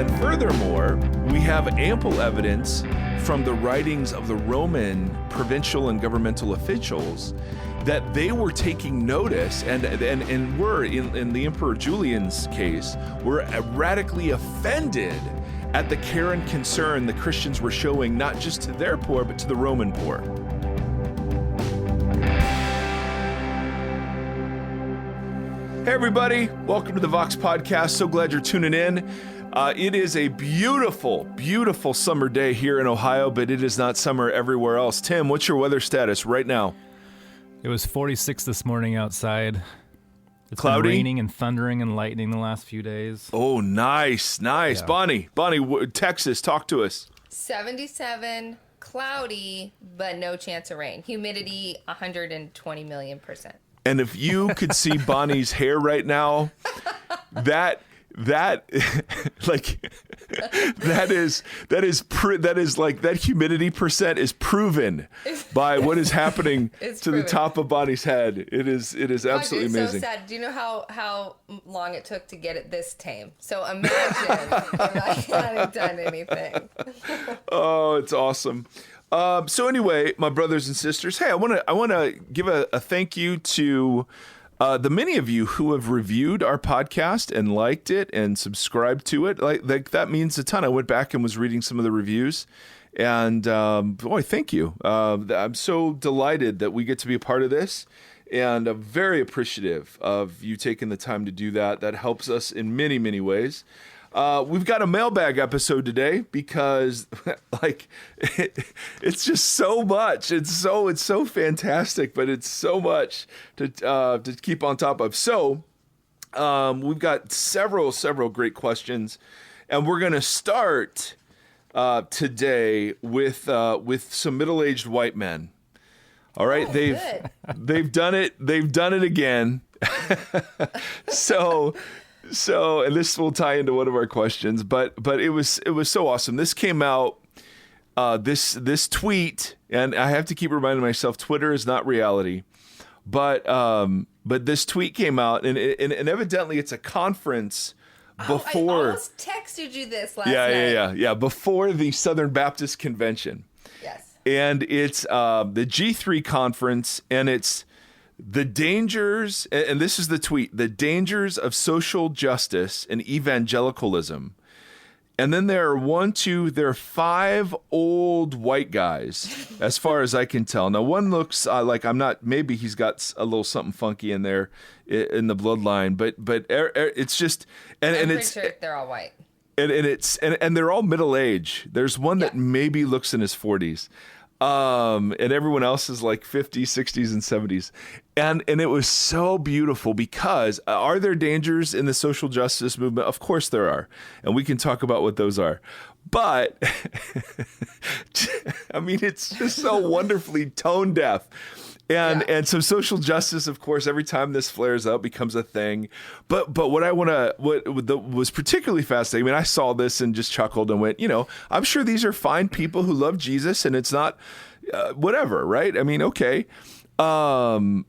And furthermore, we have ample evidence from the writings of the Roman provincial and governmental officials that they were taking notice and were, in the Emperor Julian's case, were radically offended at the care and concern the Christians were showing, not just to their poor, but to the Roman poor. Hey everybody, welcome to the Vox Podcast. So glad you're tuning in. It is a beautiful, beautiful summer day here in Ohio, but it is not summer everywhere else. Tim, what's your weather status right now? It was 46 this morning outside. It's cloudy? been raining and thundering and lightning the last few days. Oh, nice. Yeah. Bonnie, Texas, talk to us. 77, cloudy, but no chance of rain. Humidity, 120 million %. And if you could see Bonnie's hair right now, that humidity percent is proven by what is happening to the top of Bonnie's head. It is absolutely amazing. So sad. Do you know how long it took to get it this tame? So imagine if I hadn't done anything. Oh, it's awesome. So anyway, my brothers and sisters, hey, I want to give a thank you to the many of you who have reviewed our podcast and liked it and subscribed to it. Like that means a ton. I went back and was reading some of the reviews, and boy, thank you. I'm so delighted that we get to be a part of this, and I'm very appreciative of you taking the time to do that. That helps us in many, many ways. We've got a mailbag episode today because it's just so much. It's so fantastic, but it's so much to keep on top of. So we've got several great questions, and we're going to start today with some middle-aged white men. All right, they've done it. They've done it again. So, and this will tie into one of our questions, but it was so awesome. This came out, this tweet, and I have to keep reminding myself, Twitter is not reality, but this tweet came out, and evidently it's a conference before. I almost texted you this last night. Yeah, before the Southern Baptist Convention. Yes. And it's the G3 conference, and it's the dangers, and this is the tweet, the dangers of social justice and evangelicalism. And then there are 5 old white guys, as far as I can tell. Now, one looks maybe he's got a little something funky in there in the bloodline, but it's just, and it's pretty sure they're all white. And they're all middle age. There's one that maybe looks in his 40s. And everyone else is like 50s, 60s, and 70s. And it was so beautiful because are there dangers in the social justice movement? Of course there are. And we can talk about what those are. But, I mean, it's just so wonderfully tone deaf. And so social justice, of course, every time this flares up becomes a thing. But what was particularly fascinating, I mean, I saw this and just chuckled and went, I'm sure these are fine people who love Jesus, and it's not whatever, right? I mean, okay. But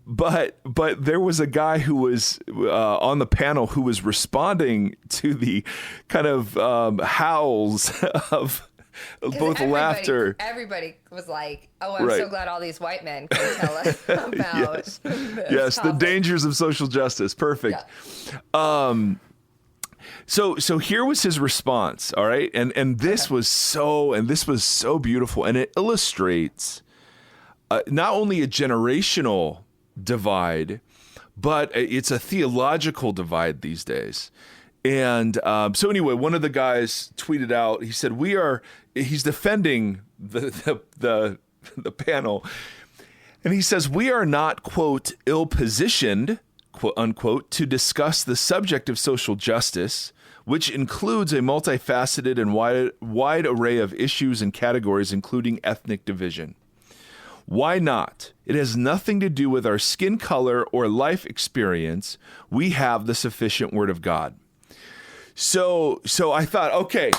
there was a guy who was on the panel who was responding to the kind of howls of both laughter. Everybody was like, "Oh, I'm so glad all these white men can tell us about yes, the dangers of social justice." Perfect. Yeah. So here was his response. All right, and this was so beautiful, and it illustrates not only a generational divide, but it's a theological divide these days. And so anyway, one of the guys tweeted out, he said, he's defending the panel. And he says, we are not, quote, ill-positioned, quote, unquote, to discuss the subject of social justice, which includes a multifaceted and wide array of issues and categories, including ethnic division. Why not? It has nothing to do with our skin color or life experience. We have the sufficient word of God. So I thought, okay,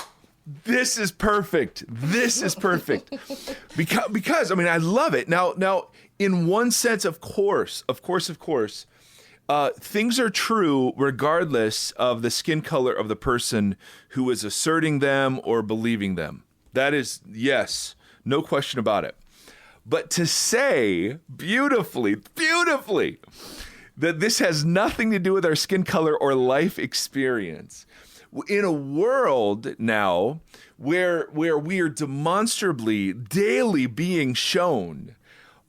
this is perfect. This is perfect. Because I mean, I love it. Now, in one sense, of course, things are true regardless of the skin color of the person who is asserting them or believing them. That is, yes, no question about it. But to say beautifully, that this has nothing to do with our skin color or life experience, in a world now where we are demonstrably daily being shown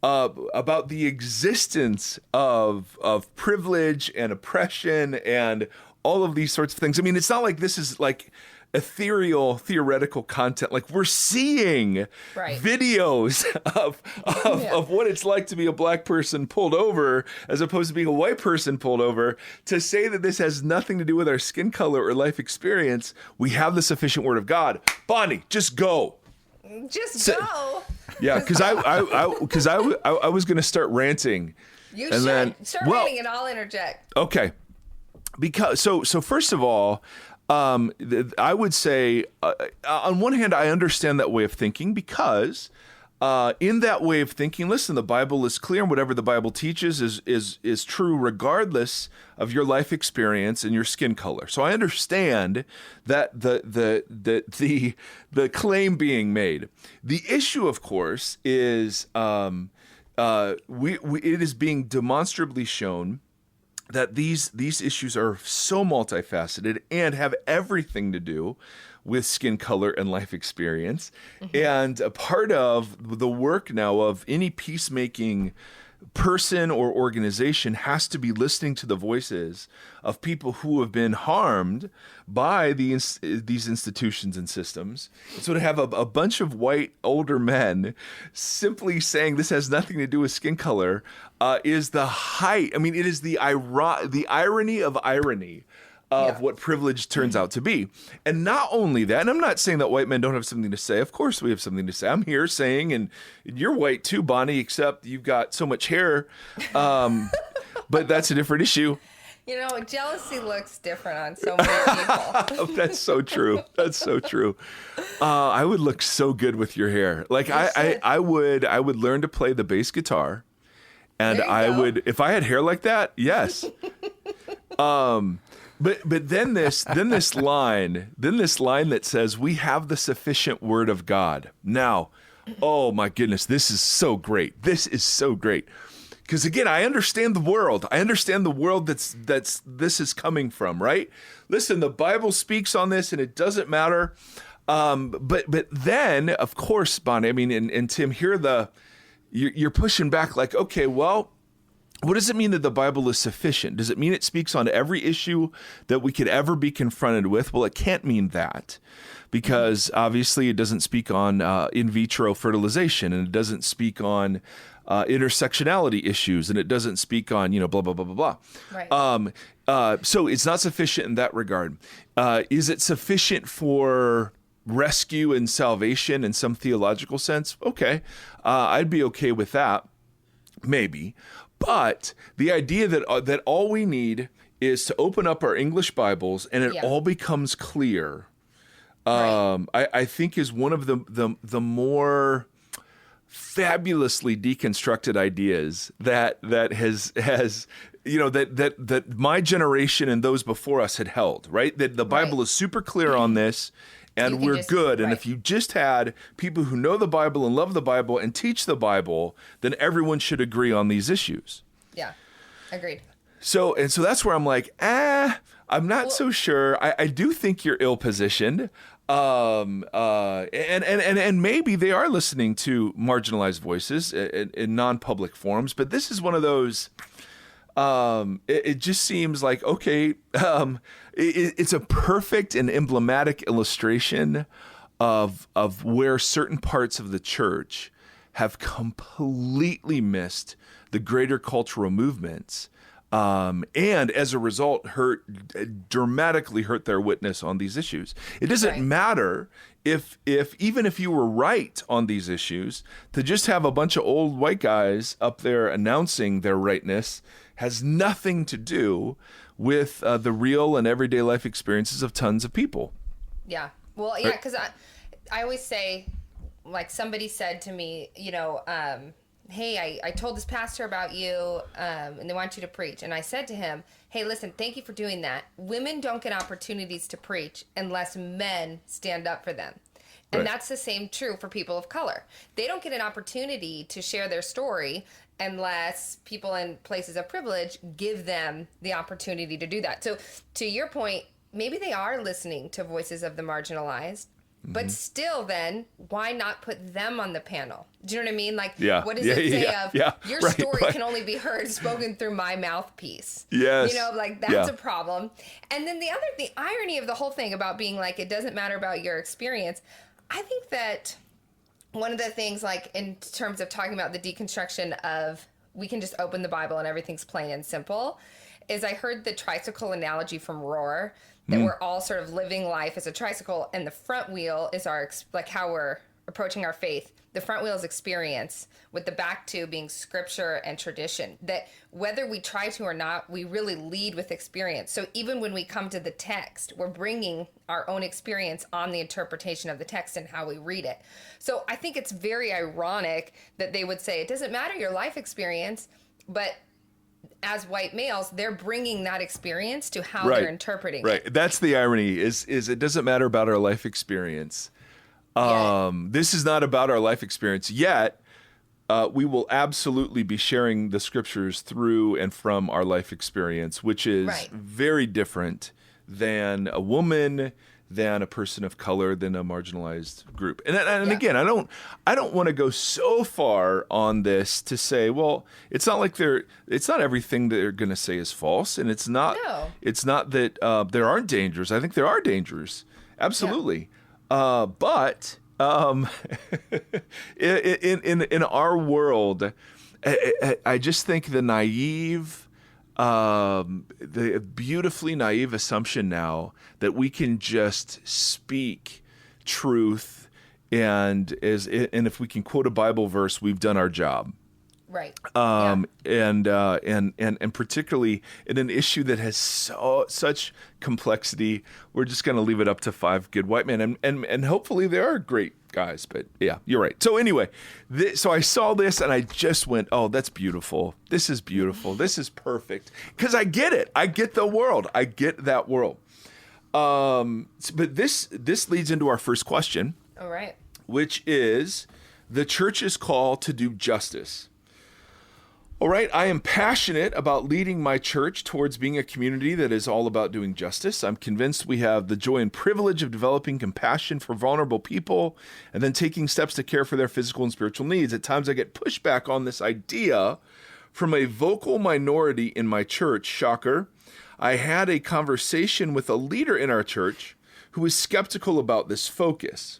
about the existence of privilege and oppression and all of these sorts of things. I mean, it's not like this is like ethereal, theoretical content. Like, we're seeing videos of what it's like to be a black person pulled over as opposed to being a white person pulled over. To say that this has nothing to do with our skin color or life experience, we have the sufficient word of God. Bonnie, just go. Go. Yeah, because I was going to start ranting. You should start ranting, and I'll interject. Okay, because so first of all, I would say on one hand, I understand that way of thinking because in that way of thinking, listen, the Bible is clear, and whatever the Bible teaches is true regardless of your life experience and your skin color. So I understand that the claim being made. The issue, of course, is it is being demonstrably shown that these issues are so multifaceted and have everything to do with skin color and life experience. Mm-hmm. And a part of the work now of any peacemaking person or organization has to be listening to the voices of people who have been harmed by these institutions and systems. So to have a bunch of white older men simply saying this has nothing to do with skin color is the height. I mean, it is the irony of irony of what privilege turns out to be. And not only that, and I'm not saying that white men don't have something to say. Of course we have something to say. I'm here saying, and you're white too, Bonnie, except you've got so much hair. But that's a different issue. You know, jealousy looks different on so many people. That's so true. That's so true. I would look so good with your hair. Like I would learn to play the bass guitar, and I would, if I had hair like that, yes. But then this line that says we have the sufficient word of God. Now, oh my goodness, this is so great. This is so great. Because again, I understand the world. I understand the world that's this is coming from, right? Listen, the Bible speaks on this, and it doesn't matter. But then, of course, Bonnie, I mean, and Tim, here you're pushing back like, okay, well, what does it mean that the Bible is sufficient? Does it mean it speaks on every issue that we could ever be confronted with? Well, it can't mean that, because obviously it doesn't speak on in vitro fertilization, and it doesn't speak on intersectionality issues, and it doesn't speak on, blah, blah, blah, blah, blah. Right. So it's not sufficient in that regard. Is it sufficient for rescue and salvation in some theological sense? Okay. I'd be okay with that. Maybe. But the idea that all we need is to open up our English Bibles and it all becomes clear, I think is one of the more fabulously deconstructed ideas that has that my generation and those before us had held, right? That the Bible is super clear on this. And we're good. And if you just had people who know the Bible and love the Bible and teach the Bible, then everyone should agree on these issues. Yeah, agreed. So that's where I'm like, I'm not so sure. I do think you're ill-positioned. And maybe they are listening to marginalized voices in non-public forums. But this is one of those... It just seems like, okay, it's a perfect and emblematic illustration of where certain parts of the church have completely missed the greater cultural movements, and as a result dramatically hurt their witness on these issues. It doesn't matter if even if you were right on these issues, to just have a bunch of old white guys up there announcing their rightness has nothing to do with the real and everyday life experiences of tons of people. Yeah. Well, yeah, because I always say, like somebody said to me, hey, I told this pastor about you, and they want you to preach. And I said to him, hey, listen, thank you for doing that. Women don't get opportunities to preach unless men stand up for them. And that's the same true for people of color. They don't get an opportunity to share their story unless people in places of privilege give them the opportunity to do that. So to your point, maybe they are listening to voices of the marginalized, but still then, why not put them on the panel? Do you know what I mean? Like, what does it say of your story can only be heard spoken through my mouthpiece? Yes. You know, like that's a problem. And then the irony of the whole thing about being like, it doesn't matter about your experience. I think that one of the things, like in terms of talking about the deconstruction of we can just open the Bible and everything's plain and simple, is I heard the tricycle analogy from Roar, that we're all sort of living life as a tricycle, and the front wheel is our, like how we're approaching our faith. The front wheel is experience, with the back two being scripture and tradition. That whether we try to or not, we really lead with experience. So even when we come to the text, we're bringing our own experience on the interpretation of the text and how we read it. So I think it's very ironic that they would say, it doesn't matter your life experience, but as white males, they're bringing that experience to how they're interpreting it. Right. That's the irony is it doesn't matter about our life experience. This is not about our life experience yet. We will absolutely be sharing the scriptures through and from our life experience, which is very different than a woman, than a person of color, than a marginalized group. And again, I don't want to go so far on this to say, well, it's not everything they're going to say is false, and it's not that there aren't dangers. I think there are dangers, absolutely. But in our world, I just think the beautifully naive assumption now that we can just speak truth, and if we can quote a Bible verse, we've done our job. Right. And particularly in an issue that has such complexity, we're just going to leave it up to five good white men, and hopefully there are great guys. But yeah, you're right. So anyway, so I saw this and I just went, oh, that's beautiful. This is beautiful. This is perfect, because I get it. I get the world. I get that world. But this leads into our first question. All right. Which is the church's call to do justice. All right, I am passionate about leading my church towards being a community that is all about doing justice. I'm convinced we have the joy and privilege of developing compassion for vulnerable people and then taking steps to care for their physical and spiritual needs. At times I get pushback on this idea from a vocal minority in my church. Shocker. I had a conversation with a leader in our church who was skeptical about this focus.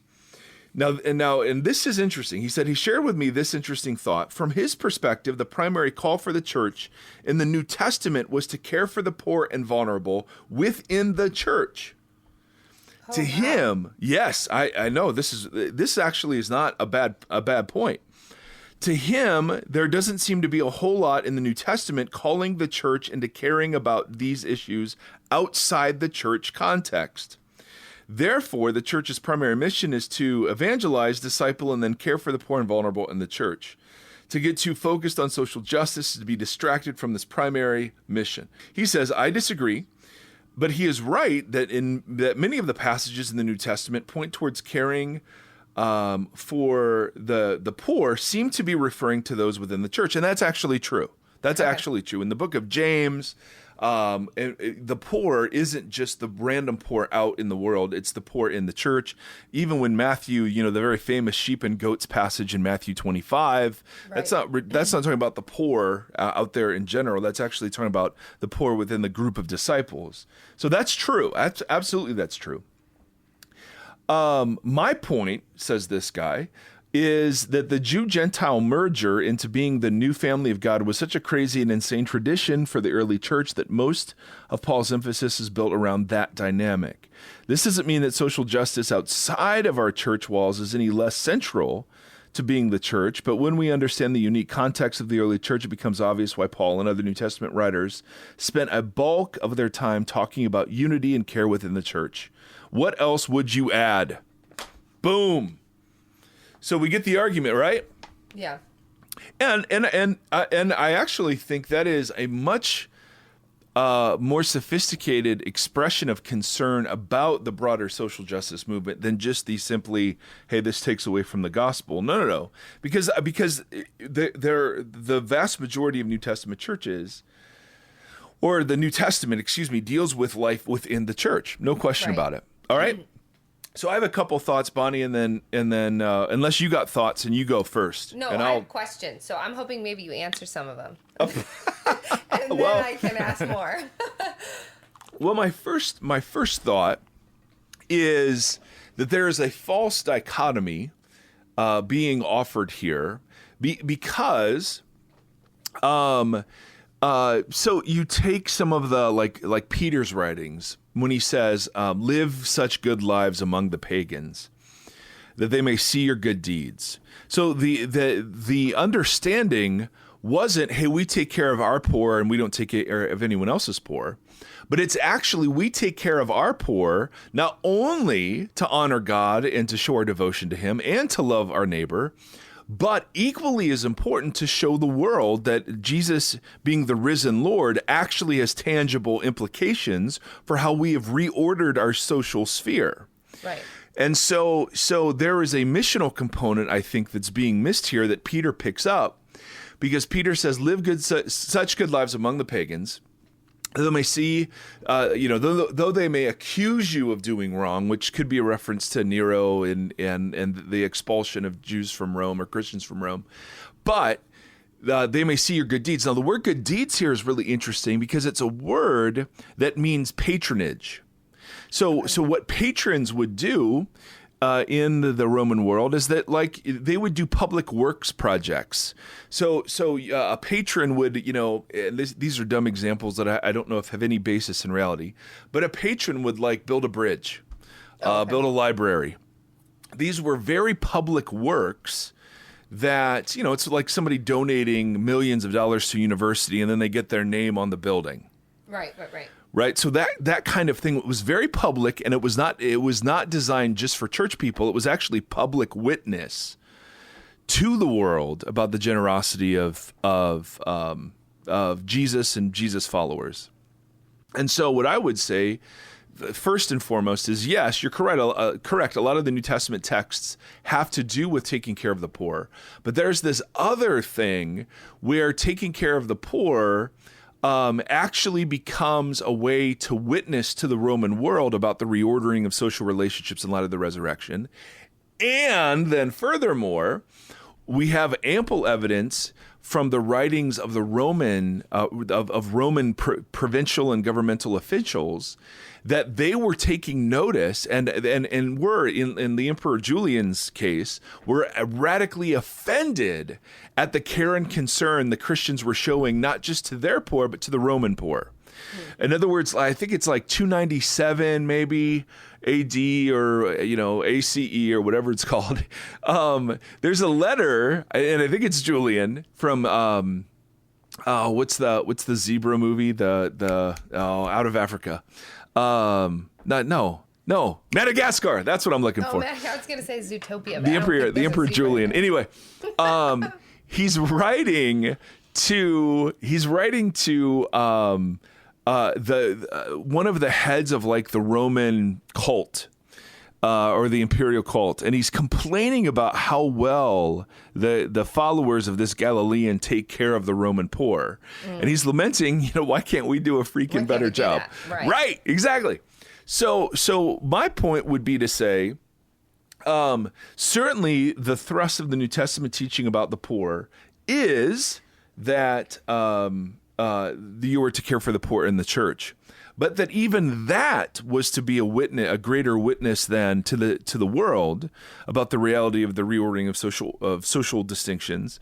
And this is interesting. He said he shared with me this interesting thought. From his perspective, the primary call for the church in the New Testament was to care for the poor and vulnerable within the church. Oh, to him, yes, I know this actually is not a bad point. To him, there doesn't seem to be a whole lot in the New Testament calling the church into caring about these issues outside the church context. Therefore, the church's primary mission is to evangelize, disciple, and then care for the poor and vulnerable in the church. To get too focused on social justice is to be distracted from this primary mission. He says, I disagree, but he is right that many of the passages in the New Testament point towards caring for the poor seem to be referring to those within the church, and that's actually true. That's actually true. In the book of James, the poor isn't just the random poor out in the world, it's the poor in the church. Even when Matthew, the very famous sheep and goats passage in Matthew 25, that's not talking about the poor out there in general. That's actually talking about the poor within the group of disciples. So that's true. Absolutely, that's true. My point, says this guy, is that the Jew-Gentile merger into being the new family of God was such a crazy and insane tradition for the early church that most of Paul's emphasis is built around that dynamic. This doesn't mean that social justice outside of our church walls is any less central to being the church, but when we understand the unique context of the early church, it becomes obvious why Paul and other New Testament writers spent a bulk of their time talking about unity and care within the church. What else would you add? Boom. So we get the argument, right? Yeah. And I actually think that is a much more sophisticated expression of concern about the broader social justice movement than just the simply, hey, this takes away from the gospel. No. Because the vast majority of New Testament churches, or the New Testament, deals with life within the church. No question about it. All right? So I have a couple thoughts, Bonnie, and then unless you got thoughts, and you go first. No, and I have questions. So I'm hoping maybe you answer some of them. And then Well, I can ask more. Well, my first thought is that there is a false dichotomy being offered here because so you take some of the like Peter's writings when he says, live such good lives among the pagans that they may see your good deeds. So the understanding wasn't, hey, we take care of our poor and we don't take care of anyone else's poor. But it's actually, we take care of our poor not only to honor God and to show our devotion to him and to love our neighbor, but equally as important to show the world that Jesus, being the risen Lord, actually has tangible implications for how we have reordered our social sphere. Right. And so there is a missional component, I think, that's being missed here that Peter picks up, because Peter says, live such good lives among the pagans, though they may see, though they may accuse you of doing wrong, which could be a reference to Nero and the expulsion of Jews from Rome or Christians from Rome, but they may see your good deeds. Now, the word good deeds here is really interesting because it's a word that means patronage. So what patrons would do in the Roman world is that, like, they would do public works projects. So a patron would, and these are dumb examples that I don't know if have any basis in reality, but a patron would like build a bridge, build a library. These were very public works that, it's like somebody donating millions of dollars to a university and then they get their name on the building. Right. Right. So that kind of thing was very public, and it was not designed just for church people. It was actually public witness to the world about the generosity of Jesus and Jesus followers. And so what I would say, first and foremost, is yes, you're correct. A lot of the New Testament texts have to do with taking care of the poor. But there's this other thing where taking care of the poor actually becomes a way to witness to the Roman world about the reordering of social relationships in light of the resurrection. And then furthermore, we have ample evidence from the writings of the Roman provincial and governmental officials that they were taking notice and were, in the Emperor Julian's case, were radically offended at the care and concern the Christians were showing not just to their poor, but to the Roman poor. In other words, I think it's like 297 maybe AD or ACE or whatever it's called. There's a letter, and I think it's Julian from what's the zebra movie? The Out of Africa. No, Madagascar. That's what I'm looking for. I was going to say Zootopia. The Emperor Julian. Anyway, he's writing to one of the heads of like the Roman cult, or the imperial cult, and he's complaining about how well the followers of this Galilean take care of the Roman poor, and he's lamenting, why can't we do a freaking better job? Right, exactly. So my point would be to say, certainly the thrust of the New Testament teaching about the poor is that you were to care for the poor in the church, but that even that was to be a greater witness than to the world about the reality of the reordering of social distinctions.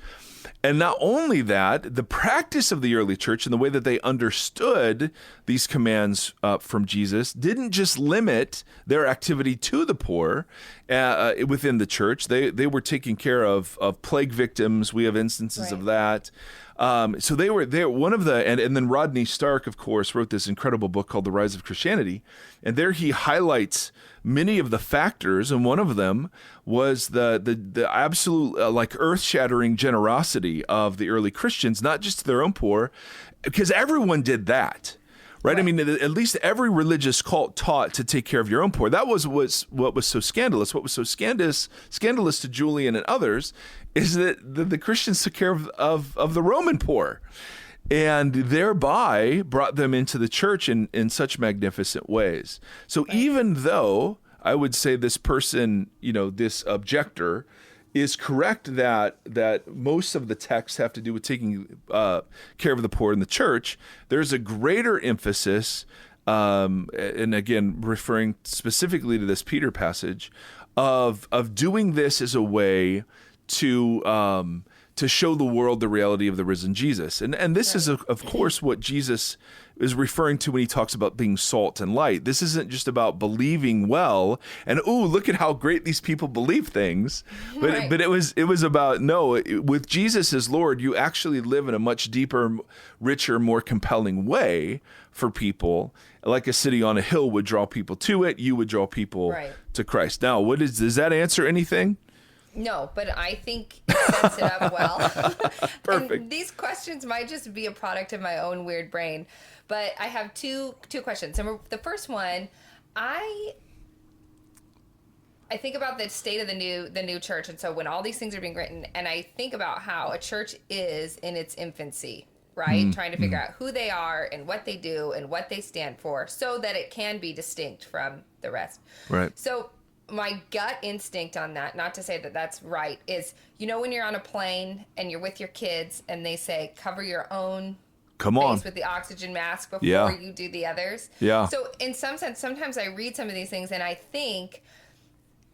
And not only that, the practice of the early church and the way that they understood these commands from Jesus didn't just limit their activity to the poor within the church. They were taking care of plague victims. We have instances of that. So they were there. One of the, and then Rodney Stark, of course, wrote this incredible book called The Rise of Christianity. And there he highlights many of the factors. And one of them was the absolute like earth-shattering generosity of the early Christians, not just to their own poor, because everyone did that. Right? I mean, at least every religious cult taught to take care of your own poor. That was what was so scandalous. What was so scandalous to Julian and others is that the Christians took care of the Roman poor, and thereby brought them into the church in such magnificent ways. So even though I would say this person, this objector, is correct that most of the texts have to do with taking care of the poor in the church, there's a greater emphasis, and again, referring specifically to this Peter passage, of doing this as a way to show the world the reality of the risen Jesus. And this is, of course, what Jesus is referring to when he talks about being salt and light. This isn't just about believing well and, look at how great these people believe things. But it was about, no, with Jesus as Lord, you actually live in a much deeper, richer, more compelling way for people. Like a city on a hill would draw people to it, you would draw people to Christ. Now, does that answer anything? No, but I think it sets it up well. Perfect. And these questions might just be a product of my own weird brain, but I have two questions. And the first one, I think about the state of the new church, and so when all these things are being written, and I think about how a church is in its infancy, right? Trying to figure out who they are and what they do and what they stand for, so that it can be distinct from the rest. Right. So my gut instinct on that, not to say that that's right, is, when you're on a plane and you're with your kids and they say, cover your own face with the oxygen mask before you do the others. Yeah. So in some sense, sometimes I read some of these things and I think,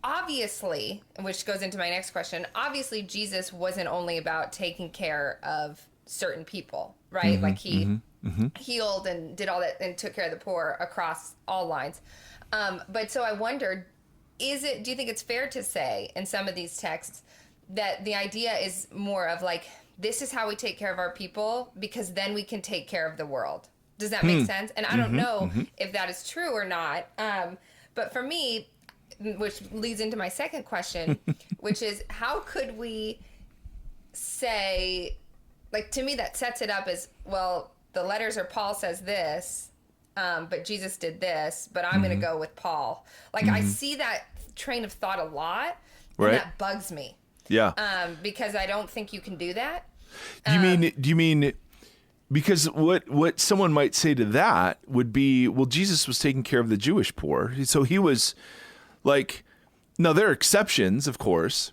obviously, which goes into my next question, obviously Jesus wasn't only about taking care of certain people, right? Like he healed and did all that and took care of the poor across all lines. But so I wondered, do you think it's fair to say in some of these texts that the idea is more of like, this is how we take care of our people, because then we can take care of the world? Does that make sense? And I don't know if that is true or not. But for me, which leads into my second question, which is, how could we say, like, to me that sets it up as, well, the letters are Paul says this, but Jesus did this, but I'm going to go with Paul. Like, I see that train of thought a lot, and that bugs me. Yeah. Because I don't think you can do that. Do you mean because what someone might say to that would be, well, Jesus was taking care of the Jewish poor, so he was like, now there are exceptions, of course,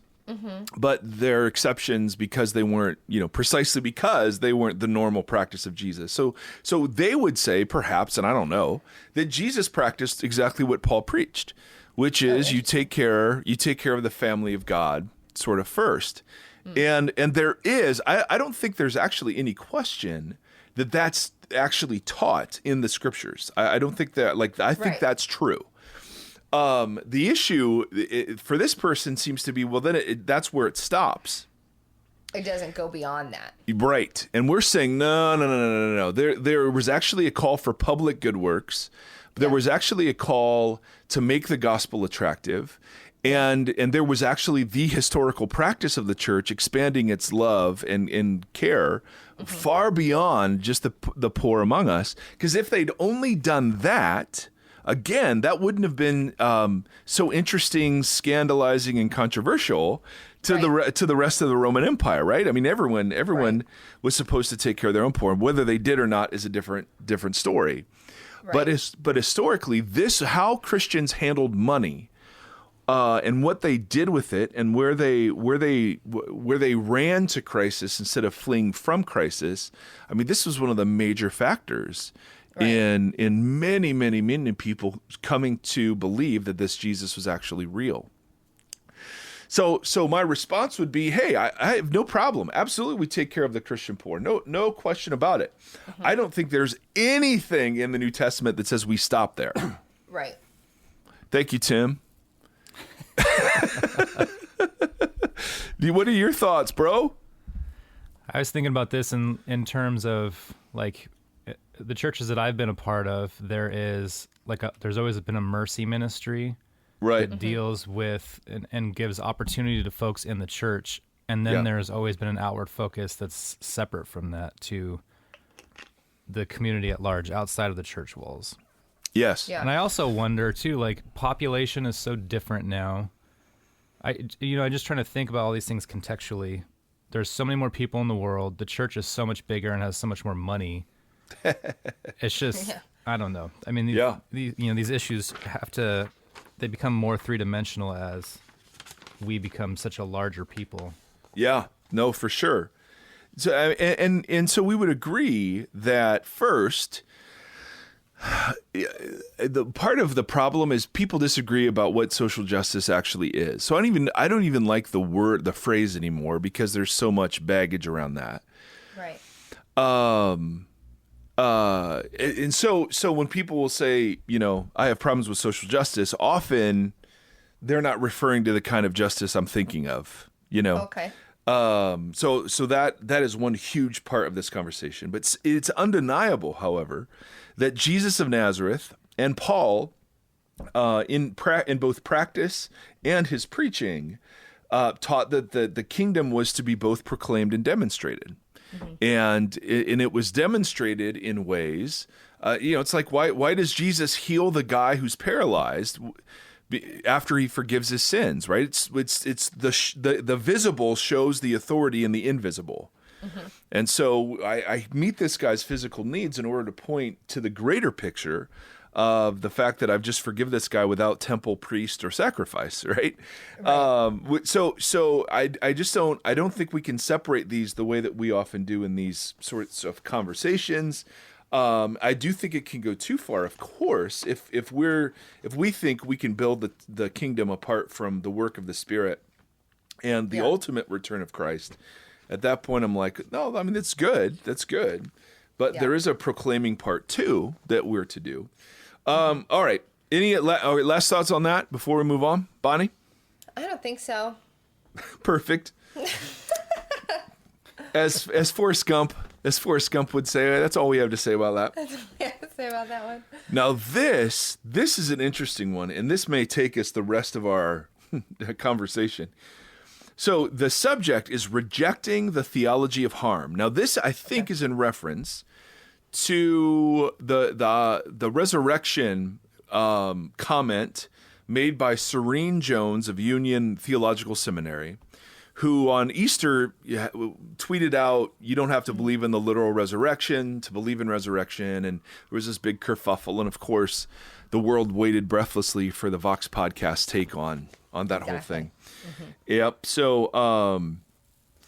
but there are exceptions because they weren't, precisely because they weren't the normal practice of Jesus. So they would say, perhaps, and I don't know, that Jesus practiced exactly what Paul preached, which is you take care of the family of God sort of first. And there is, I don't think there's actually any question that that's actually taught in the scriptures. I don't think that, I think that's true. The issue for this person seems to be, well, then that's where it stops. It doesn't go beyond that. Right. And we're saying, no. There was actually a call for public good works. There was actually a call to make the gospel attractive. And there was actually the historical practice of the church expanding its love and care far beyond just the poor among us. Because if they'd only done that, again, that wouldn't have been so interesting, scandalizing, and controversial to the rest of the Roman Empire, right? I mean, everyone was supposed to take care of their own poor. Whether they did or not is a different story. Right. But historically, how Christians handled money and what they did with it, and where they ran to crisis instead of fleeing from crisis. I mean, this was one of the major factors in many, many, many people coming to believe that this Jesus was actually real. So my response would be, hey, I have no problem. Absolutely, we take care of the Christian poor. No question about it. I don't think there's anything in the New Testament that says we stop there. Right. Thank you, Tim. What are your thoughts, bro? I was thinking about this in terms of like the churches that I've been a part of. There's always been a mercy ministry Right. that deals with and gives opportunity to folks in the church. And then there's always been an outward focus that's separate from that to the community at large, outside of the church walls. Yes. Yeah. And I also wonder too, like population is so different now. I'm just trying to think about all these things contextually. There's so many more people in the world. The church is so much bigger and has so much more money. It's just, I don't know. I mean, these issues they become more three-dimensional as we become such a larger people. Yeah, no, for sure. So, and so we would agree that first, the part of the problem is people disagree about what social justice actually is. So I don't even like the phrase anymore because there's so much baggage around that. Right. And so when people will say, I have problems with social justice, often they're not referring to the kind of justice I'm thinking of, Okay. So that is one huge part of this conversation. But it's undeniable, however, that Jesus of Nazareth and Paul, in both practice and his preaching, taught that the kingdom was to be both proclaimed and demonstrated. Mm-hmm. And it was demonstrated in ways, it's like, why does Jesus heal the guy who's paralyzed after he forgives his sins, right? It's the visible shows the authority in the invisible. Mm-hmm. And so I meet this guy's physical needs in order to point to the greater picture of the fact that I've just forgiven this guy without temple, priest, or sacrifice, right? So I don't think we can separate these the way that we often do in these sorts of conversations. I do think it can go too far, of course, if we think we can build the kingdom apart from the work of the Spirit and the ultimate return of Christ. At that point, I'm like, no, I mean, that's good. But there is a proclaiming part too that we're to do. All right. Last thoughts on that before we move on? Bonnie? I don't think so. Perfect. As Forrest Gump would say, that's all we have to say about that. That's all we have to say about that one. Now this is an interesting one, and this may take us the rest of our conversation. So the subject is rejecting the theology of harm. Now this, I think, is in reference to the resurrection comment made by Serene Jones of Union Theological Seminary, who on Easter tweeted out, you don't have to believe in the literal resurrection to believe in resurrection. And there was this big kerfuffle. And of course, the world waited breathlessly for the Vox podcast take on that whole thing. Mm-hmm. Yep.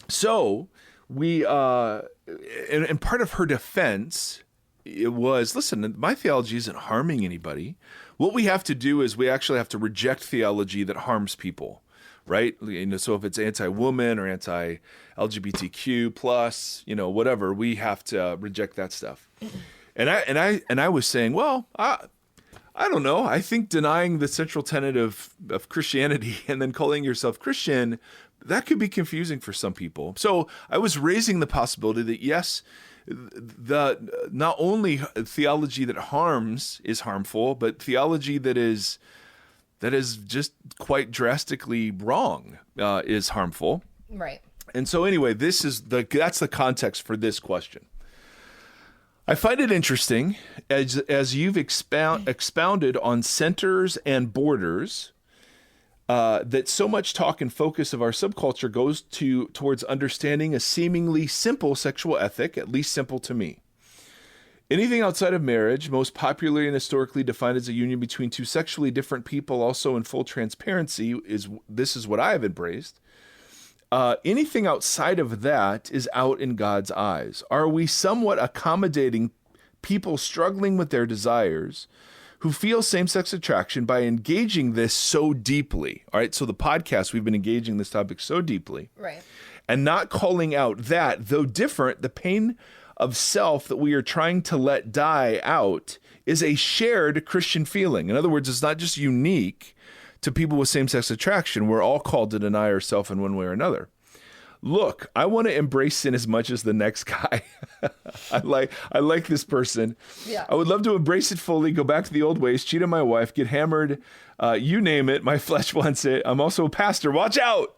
So we, and part of her defense, it was, listen, my theology isn't harming anybody. What we have to do is we actually have to reject theology that harms people. Right? So if it's anti-woman or anti-LGBTQ plus, whatever, we have to reject that stuff. And I was saying, well, I don't know. I think denying the central tenet of Christianity and then calling yourself Christian, that could be confusing for some people. So I was raising the possibility that yes, not only theology that harms is harmful, but theology that is just quite drastically wrong is harmful. Right. And so anyway, that's the context for this question. I find it interesting as you've expounded on centers and borders, that so much talk and focus of our subculture goes towards understanding a seemingly simple sexual ethic, at least simple to me. Anything outside of marriage, most popularly and historically defined as a union between two sexually different people, also in full transparency, is what I have embraced. Anything outside of that is out in God's eyes. Are we somewhat accommodating people struggling with their desires who feel same-sex attraction by engaging this so deeply? All right, so the podcast, we've been engaging this topic so deeply. Right. And not calling out that, though different, the pain of self that we are trying to let die out is a shared Christian feeling. In other words, it's not just unique to people with same-sex attraction. We're all called to deny ourselves in one way or another. look, I want to embrace sin as much as the next guy. I like this person. Yeah. I would love to embrace it fully, go back to the old ways, cheat on my wife, get hammered, you name it. My flesh wants it. I'm also a pastor. Watch out.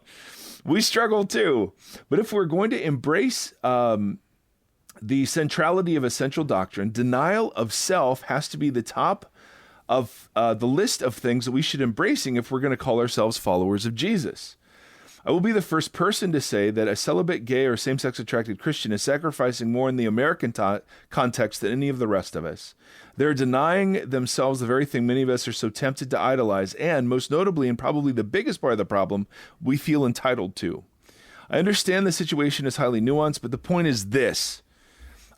We struggle too. But if we're going to embrace the centrality of essential doctrine, denial of self has to be the top of the list of things that we should embracing if we're going to call ourselves followers of Jesus. I will be the first person to say that a celibate, gay, or same-sex attracted Christian is sacrificing more in the American context than any of the rest of us. They're denying themselves the very thing many of us are so tempted to idolize, and most notably, and probably the biggest part of the problem, we feel entitled to. I understand the situation is highly nuanced, but the point is this.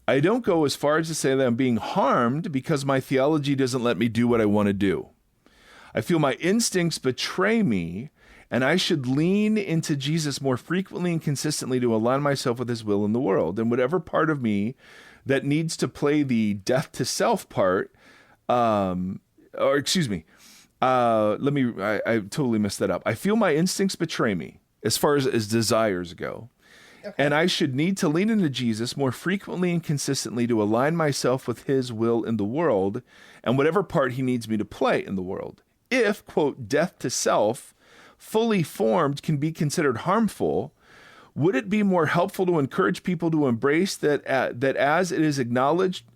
I don't go as far as to say that I'm being harmed because my theology doesn't let me do what I want to do. I feel my instincts betray me, and I should lean into Jesus more frequently and consistently to align myself with his will in the world. And whatever part of me that needs to play the death to self part, I totally messed that up. I feel my instincts betray me as far as desires go. Okay. And I should need to lean into Jesus more frequently and consistently to align myself with his will in the world and whatever part he needs me to play in the world. If, quote, death to self, fully formed, can be considered harmful, would it be more helpful to encourage people to embrace that as it is acknowledged,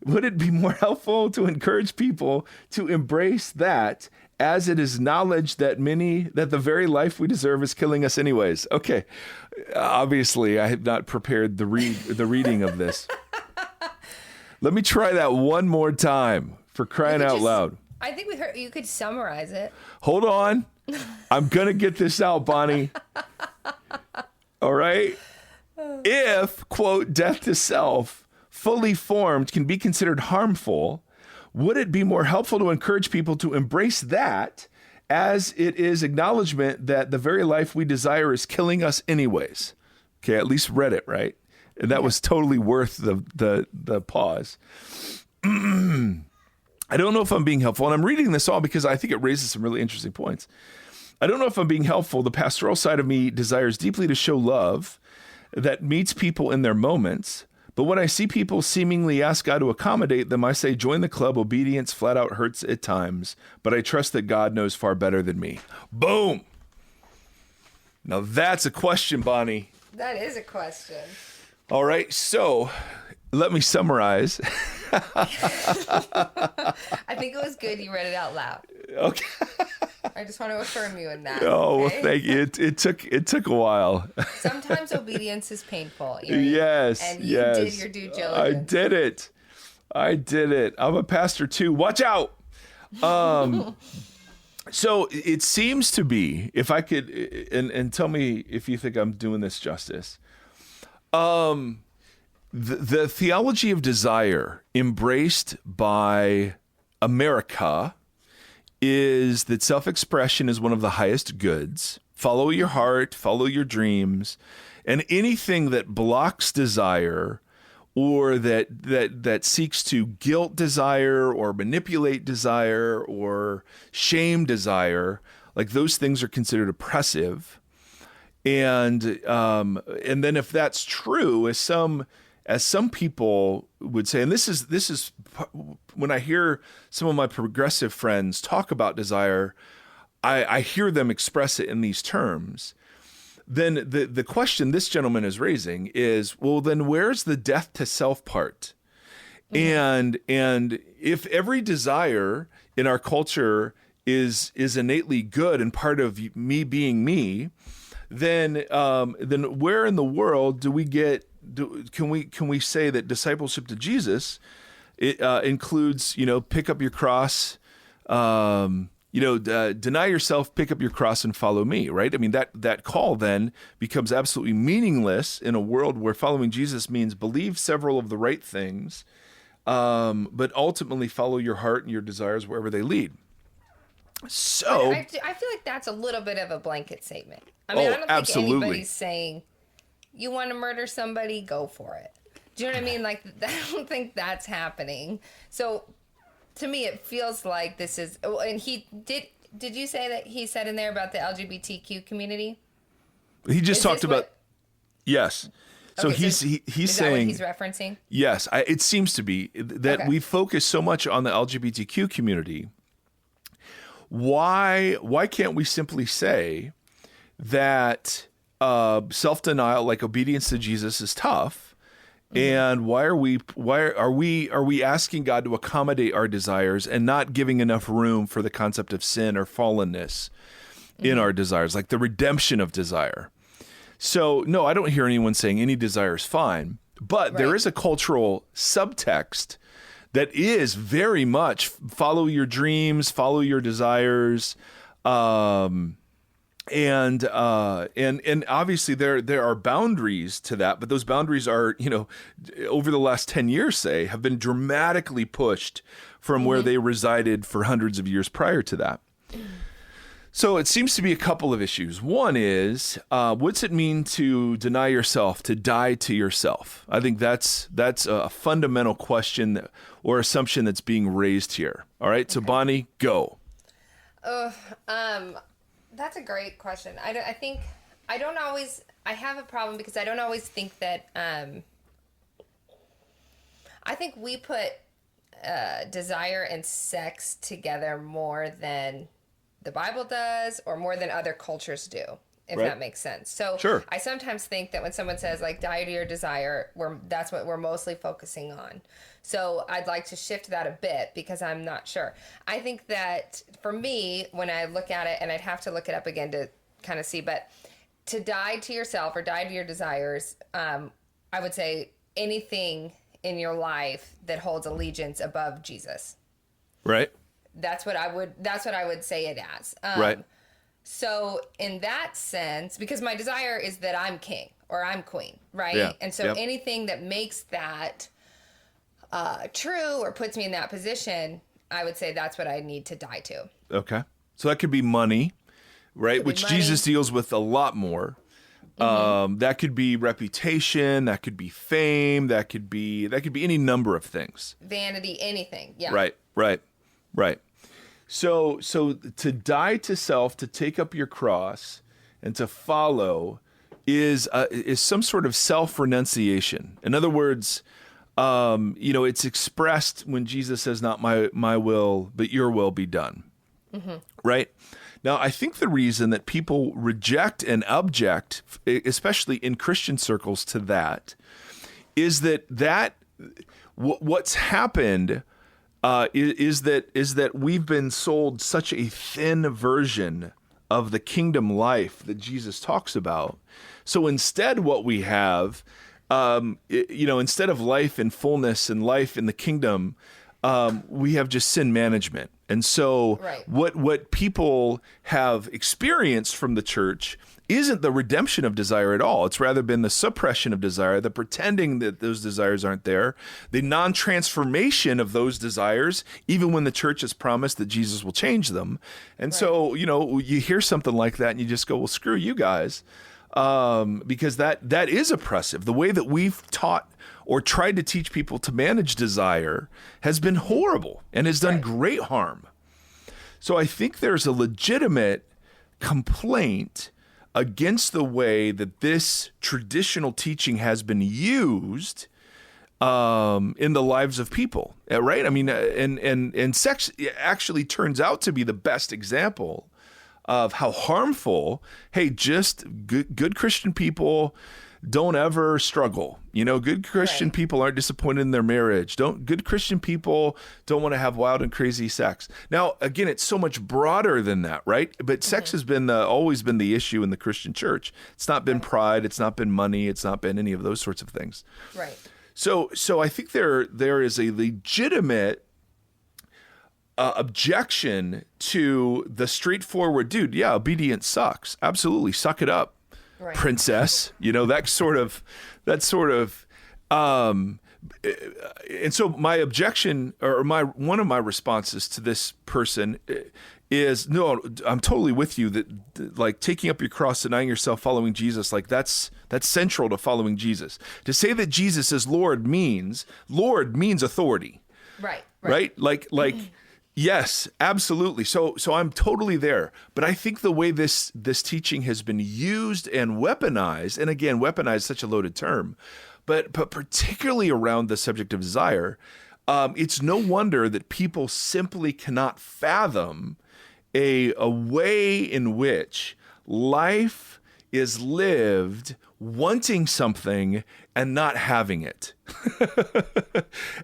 would it be more helpful to encourage people to embrace that as it is acknowledged that the very life we deserve is killing us anyways? Okay. Obviously, I have not prepared the reading of this. Let me try that one more time, for crying out loud. I think you could summarize it. Hold on. I'm going to get this out, Bonnie. All right. If, quote, death to self, fully formed, can be considered harmful, would it be more helpful to encourage people to embrace that as it is acknowledgement that the very life we desire is killing us anyways? Okay, at least read it, right? And that was totally worth the pause. I don't know if I'm being helpful, and I'm reading this all because I think it raises some really interesting points. I don't know if I'm being helpful. The pastoral side of me desires deeply to show love that meets people in their moments. But when I see people seemingly ask God to accommodate them, I say, join the club. Obedience flat out hurts at times, but I trust that God knows far better than me. Boom. Now that's a question, Bonnie. That is a question. All right. So let me summarize. I think it was good you read it out loud. Okay. I just want to affirm you in that. Oh, okay? well, thank you. It took a while. Sometimes obedience is painful. Yes. And you did your due diligence. I did it. I'm a pastor too. Watch out. So it seems to be, if I could, and tell me if you think I'm doing this justice. The theology of desire embraced by America is that self-expression is one of the highest goods. Follow your heart, follow your dreams, and anything that blocks desire or that seeks to guilt desire or manipulate desire or shame desire, like those things are considered oppressive. And then if that's true, as some people would say, and this is when I hear some of my progressive friends talk about desire, I hear them express it in these terms. Then the question this gentleman is raising is, well, then where's the death to self part? Mm-hmm. And if every desire in our culture is innately good and part of me being me, then where in the world do we get? Can we say that discipleship to Jesus includes, pick up your cross, deny yourself, pick up your cross and follow me, right? I mean, that call then becomes absolutely meaningless in a world where following Jesus means believe several of the right things, but ultimately follow your heart and your desires wherever they lead. So I feel like that's a little bit of a blanket statement. I mean, I don't think absolutely. anybody's saying, you want to murder somebody, go for it. Do you know what I mean? Like, I don't think that's happening. So to me, it feels like this is, and did you say that he said in there about the LGBTQ community? He just Is talked this about, what- yes. So Okay, he's is that saying, what he's referencing? yes, it seems to be that Okay. we focus so much on the LGBTQ community. Why can't we simply say that self-denial, like obedience to Jesus, is tough? And why are we asking God to accommodate our desires and not giving enough room for the concept of sin or fallenness in our desires, like the redemption of desire? So, no, I don't hear anyone saying any desire is fine, but there Right. is a cultural subtext that is very much follow your dreams, follow your desires, and obviously there are boundaries to that, but those boundaries are, over the last 10 years, say, have been dramatically pushed from where they resided for hundreds of years prior to that. So it seems to be a couple of issues. One is, what's it mean to deny yourself, to die to yourself? I think that's a fundamental question or assumption that's being raised here. All right, so Bonnie, go. That's a great question. I think I don't always. I have a problem because I don't always think that. I think we put desire and sex together more than the Bible does, or more than other cultures do, if Right. that makes sense. So Sure. I sometimes think that when someone says like die to your desire, that's what we're mostly focusing on. So I'd like to shift that a bit because I'm not sure. I think that for me, when I look at it, and I'd have to look it up again to kind of see, but to die to yourself or die to your desires, I would say anything in your life that holds allegiance above Jesus. Right. That's what I would say it as. Right. So in that sense, because my desire is that I'm king or I'm queen, right? Yeah. And so Yep. anything that makes that true or puts me in that position, I would say that's what I need to die to. Okay. So that could be money, right? Could be Which money. Jesus deals with a lot more. That could be reputation. That could be fame. That could be any number of things. Vanity, anything. Yeah. Right. So to die to self, to take up your cross, and to follow is some sort of self-renunciation. In other words, it's expressed when Jesus says, "Not my will, but your will be done." Right? Now, I think the reason that people reject and object, especially in Christian circles, to that is that what's happened is that we've been sold such a thin version of the kingdom life that Jesus talks about. So instead, what we have, instead of life in fullness and life in the kingdom, we have just sin management. And so Right. what people have experienced from the church isn't the redemption of desire at all. It's rather been the suppression of desire, the pretending that those desires aren't there, the non-transformation of those desires, even when the church has promised that Jesus will change them. And so, you hear something like that and you just go, well, screw you guys. Because that is oppressive. The way that we've taught or tried to teach people to manage desire has been horrible and has done great harm. So I think there's a legitimate complaint against the way that this traditional teaching has been used in the lives of people, right? I mean, and sex actually turns out to be the best example of how harmful, just good Christian people don't ever struggle. Good Christian people aren't disappointed in their marriage. Good Christian people don't want to have wild and crazy sex. Now, again, it's so much broader than that, right? But sex has been always been the issue in the Christian church. It's not been pride. It's not been money. It's not been any of those sorts of things. Right. So I think there is a legitimate objection to the straightforward, dude, yeah, obedience sucks. Absolutely. Suck it up, Right. princess. That sort of, and so my objection or one of my responses to this person is, no, I'm totally with you that like taking up your cross, denying yourself, following Jesus, like that's central to following Jesus. To say that Jesus is Lord means authority. Right. Right? Like Yes, absolutely. So I'm totally there. But I think the way this teaching has been used and weaponized, and again, weaponized is such a loaded term, but particularly around the subject of desire, it's no wonder that people simply cannot fathom a way in which life is lived wanting something and not having it.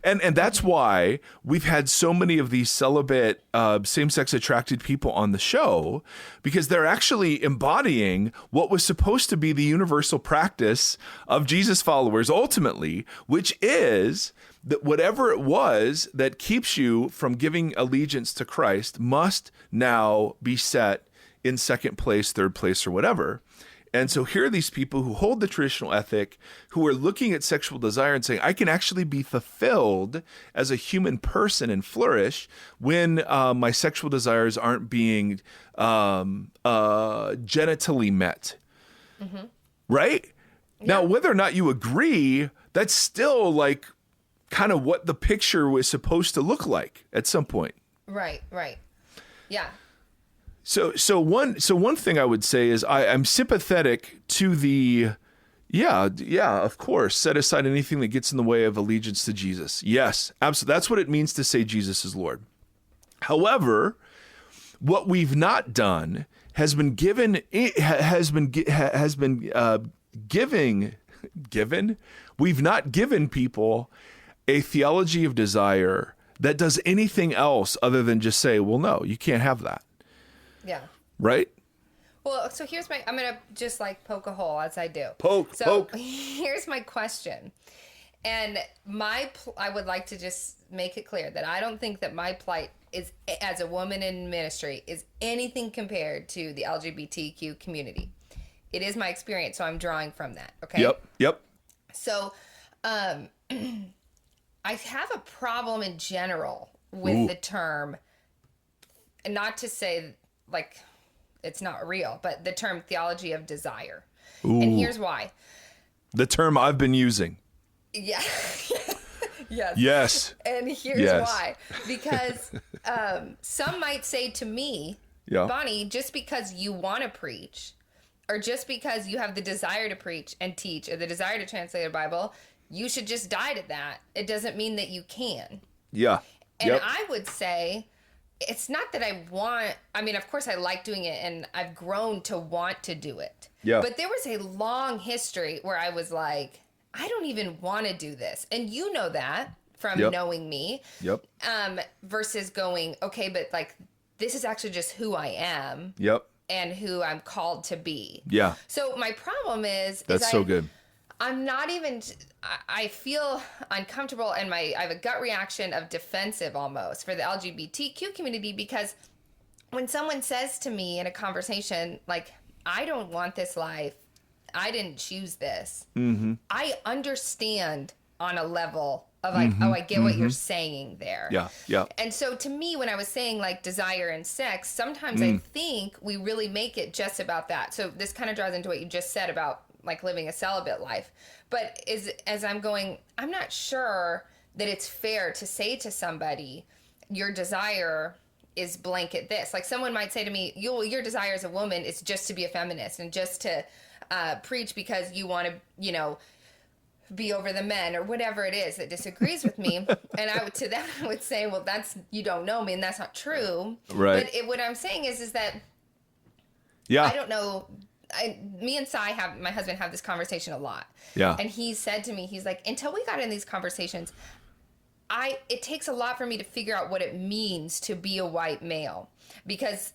and that's why we've had so many of these celibate, same-sex attracted people on the show, because they're actually embodying what was supposed to be the universal practice of Jesus followers ultimately, which is that whatever it was that keeps you from giving allegiance to Christ must now be set in second place, third place, or whatever. And so here are these people who hold the traditional ethic, who are looking at sexual desire and saying, I can actually be fulfilled as a human person and flourish when my sexual desires aren't being genitally met. Mm-hmm. Right? Yeah. Now, whether or not you agree, that's still like kind of what the picture was supposed to look like at some point. Right. Yeah. So one thing I would say is I'm sympathetic to the, of course, set aside anything that gets in the way of allegiance to Jesus. Yes, absolutely. That's what it means to say Jesus is Lord. We've not given people a theology of desire that does anything else other than just say, well, no, you can't have that. Yeah. Right? Well, so here's I'm going to just like poke a hole as I do. Poke. Here's my question. And I would like to just make it clear that I don't think that my plight is, as a woman in ministry, is anything compared to the LGBTQ community. It is my experience, so I'm drawing from that. Okay. Yep. So, I have a problem in general with the term, not to say like it's not real, but the term theology of desire. Ooh. And here's why. The term I've been using. Yeah. Yes. And here's why. Because some might say to me, Bonnie, just because you want to preach, or just because you have the desire to preach and teach, or the desire to translate the Bible, you should just die to that. It doesn't mean that you can. Yeah. And I would say, it's not that of course I like doing it and I've grown to want to do it. Yeah. But there was a long history where I was like, I don't even want to do this. And you know that from knowing me. Yep. Versus going, okay, but like, this is actually just who I am. Yep. And who I'm called to be. Yeah. So my problem is... That's so good. I'm not even... I feel uncomfortable and I have a gut reaction of defensive almost for the LGBTQ community, because when someone says to me in a conversation, like, I don't want this life, I didn't choose this, I understand on a level of like, I get what you're saying there. Yeah, yeah. And so to me, when I was saying like desire and sex, sometimes I think we really make it just about that. So this kind of draws into what you just said about like living a celibate life. But as I'm going, I'm not sure that it's fair to say to somebody, your desire is blanket this. Like someone might say to me, your desire as a woman is just to be a feminist and just to preach because you want to, be over the men or whatever it is that disagrees with me. And I would say, well, you don't know me and that's not true. Right. But what I'm saying is that I don't know. Me and my husband have this conversation a lot. Yeah. And he said to me, he's like, until we got in these conversations, it takes a lot for me to figure out what it means to be a white male, because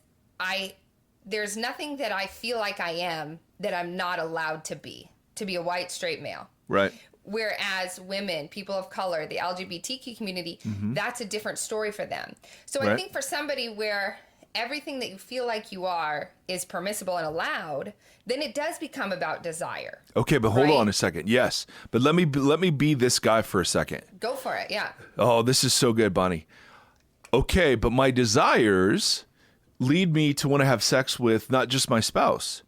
there's nothing that I feel like I am that I'm not allowed to be a white straight male. Right. Whereas women, people of color, the LGBTQ community, that's a different story for them. So I think for somebody where everything that you feel like you are is permissible and allowed, then it does become about desire. Okay, but hold on a second. Yes, but let me be this guy for a second. Go for it. Yeah. Oh, this is so good, Bonnie. Okay, but my desires lead me to want to have sex with not just my spouse.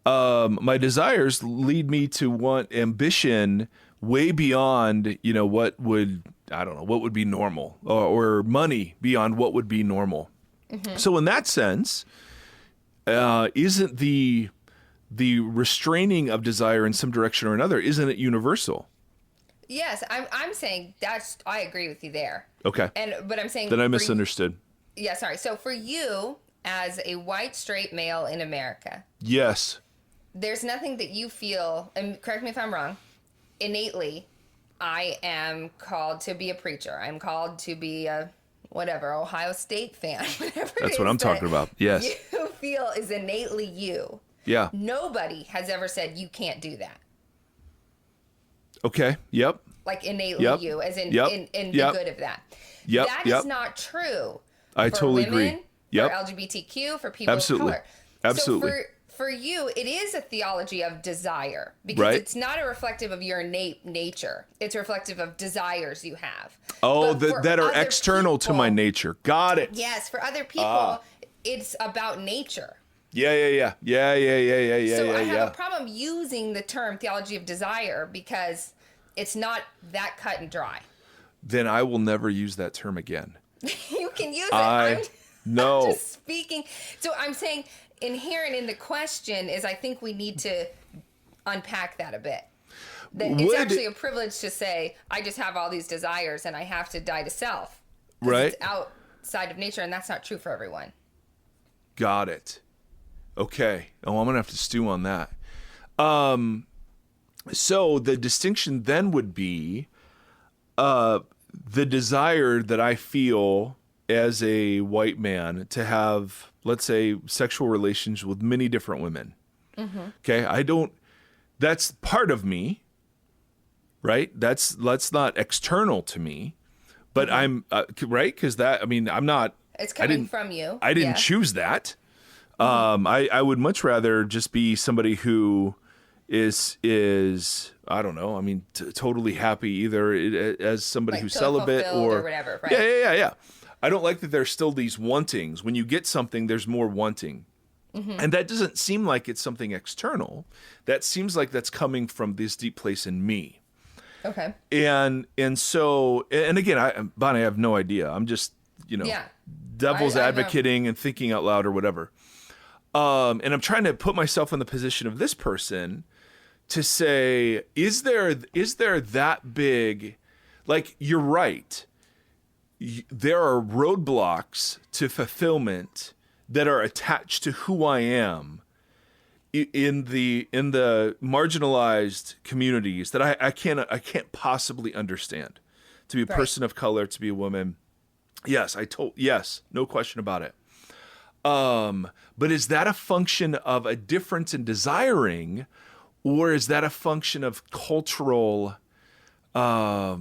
My desires lead me to want ambition way beyond, what would I don't know, what would be normal, or money beyond what would be normal. So in that sense, isn't the restraining of desire in some direction or another, isn't it universal? Yes, I'm saying I agree with you there. Okay. But I'm saying then I misunderstood. Sorry. So for you, as a white straight male in America, yes, there's nothing that you feel, and correct me if I'm wrong, innately, I am called to be a preacher. I'm called to be a whatever, Ohio State fan. That's what I'm talking about. Yes. You feel is innately you. Yeah. Nobody has ever said you can't do that. Okay. Yep. Like innately you, as in in the good of that. Yep. That is not true. I totally women, agree. Yep. For LGBTQ, for people Absolutely. of color. Absolutely. So for you, it is a theology of desire, because it's not a reflective of your innate nature. It's reflective of desires you have. Oh, that are external to my nature. Got it. Yes, for other people, it's about nature. Yeah. So I have a problem using the term theology of desire because it's not that cut and dry. Then I will never use that term again. You can use it. I'm just speaking. So I'm saying inherent in the question is I think we need to unpack that a bit. That it's actually a privilege to say, I just have all these desires and I have to die to self. Right. It's outside of nature, and that's not true for everyone. Got it. Okay. Oh, I'm going to have to stew on that. So the distinction then would be the desire that I feel as a white man to have, let's say, sexual relations with many different women. Okay. That's part of me, right? That's not external to me, but I'm right. Cause I'm not, it's coming from you. I didn't choose that. I would much rather just be somebody who is I don't know. I mean, totally happy either as somebody who's celibate or whatever. Right? Yeah. I don't like that there's still these wantings. When you get something, there's more wanting. And that doesn't seem like it's something external. That seems like that's coming from this deep place in me. Okay. And so, and again, Bonnie, I have no idea. I'm just, devil's advocating and thinking out loud or whatever. And I'm trying to put myself in the position of this person to say, is there that big, like, you're right. There are roadblocks to fulfillment that are attached to who I am in the marginalized communities that I can't possibly understand. To be a person of color, to be a woman. Yes, no question about it. But is that a function of a difference in desiring, or is that a function of cultural, I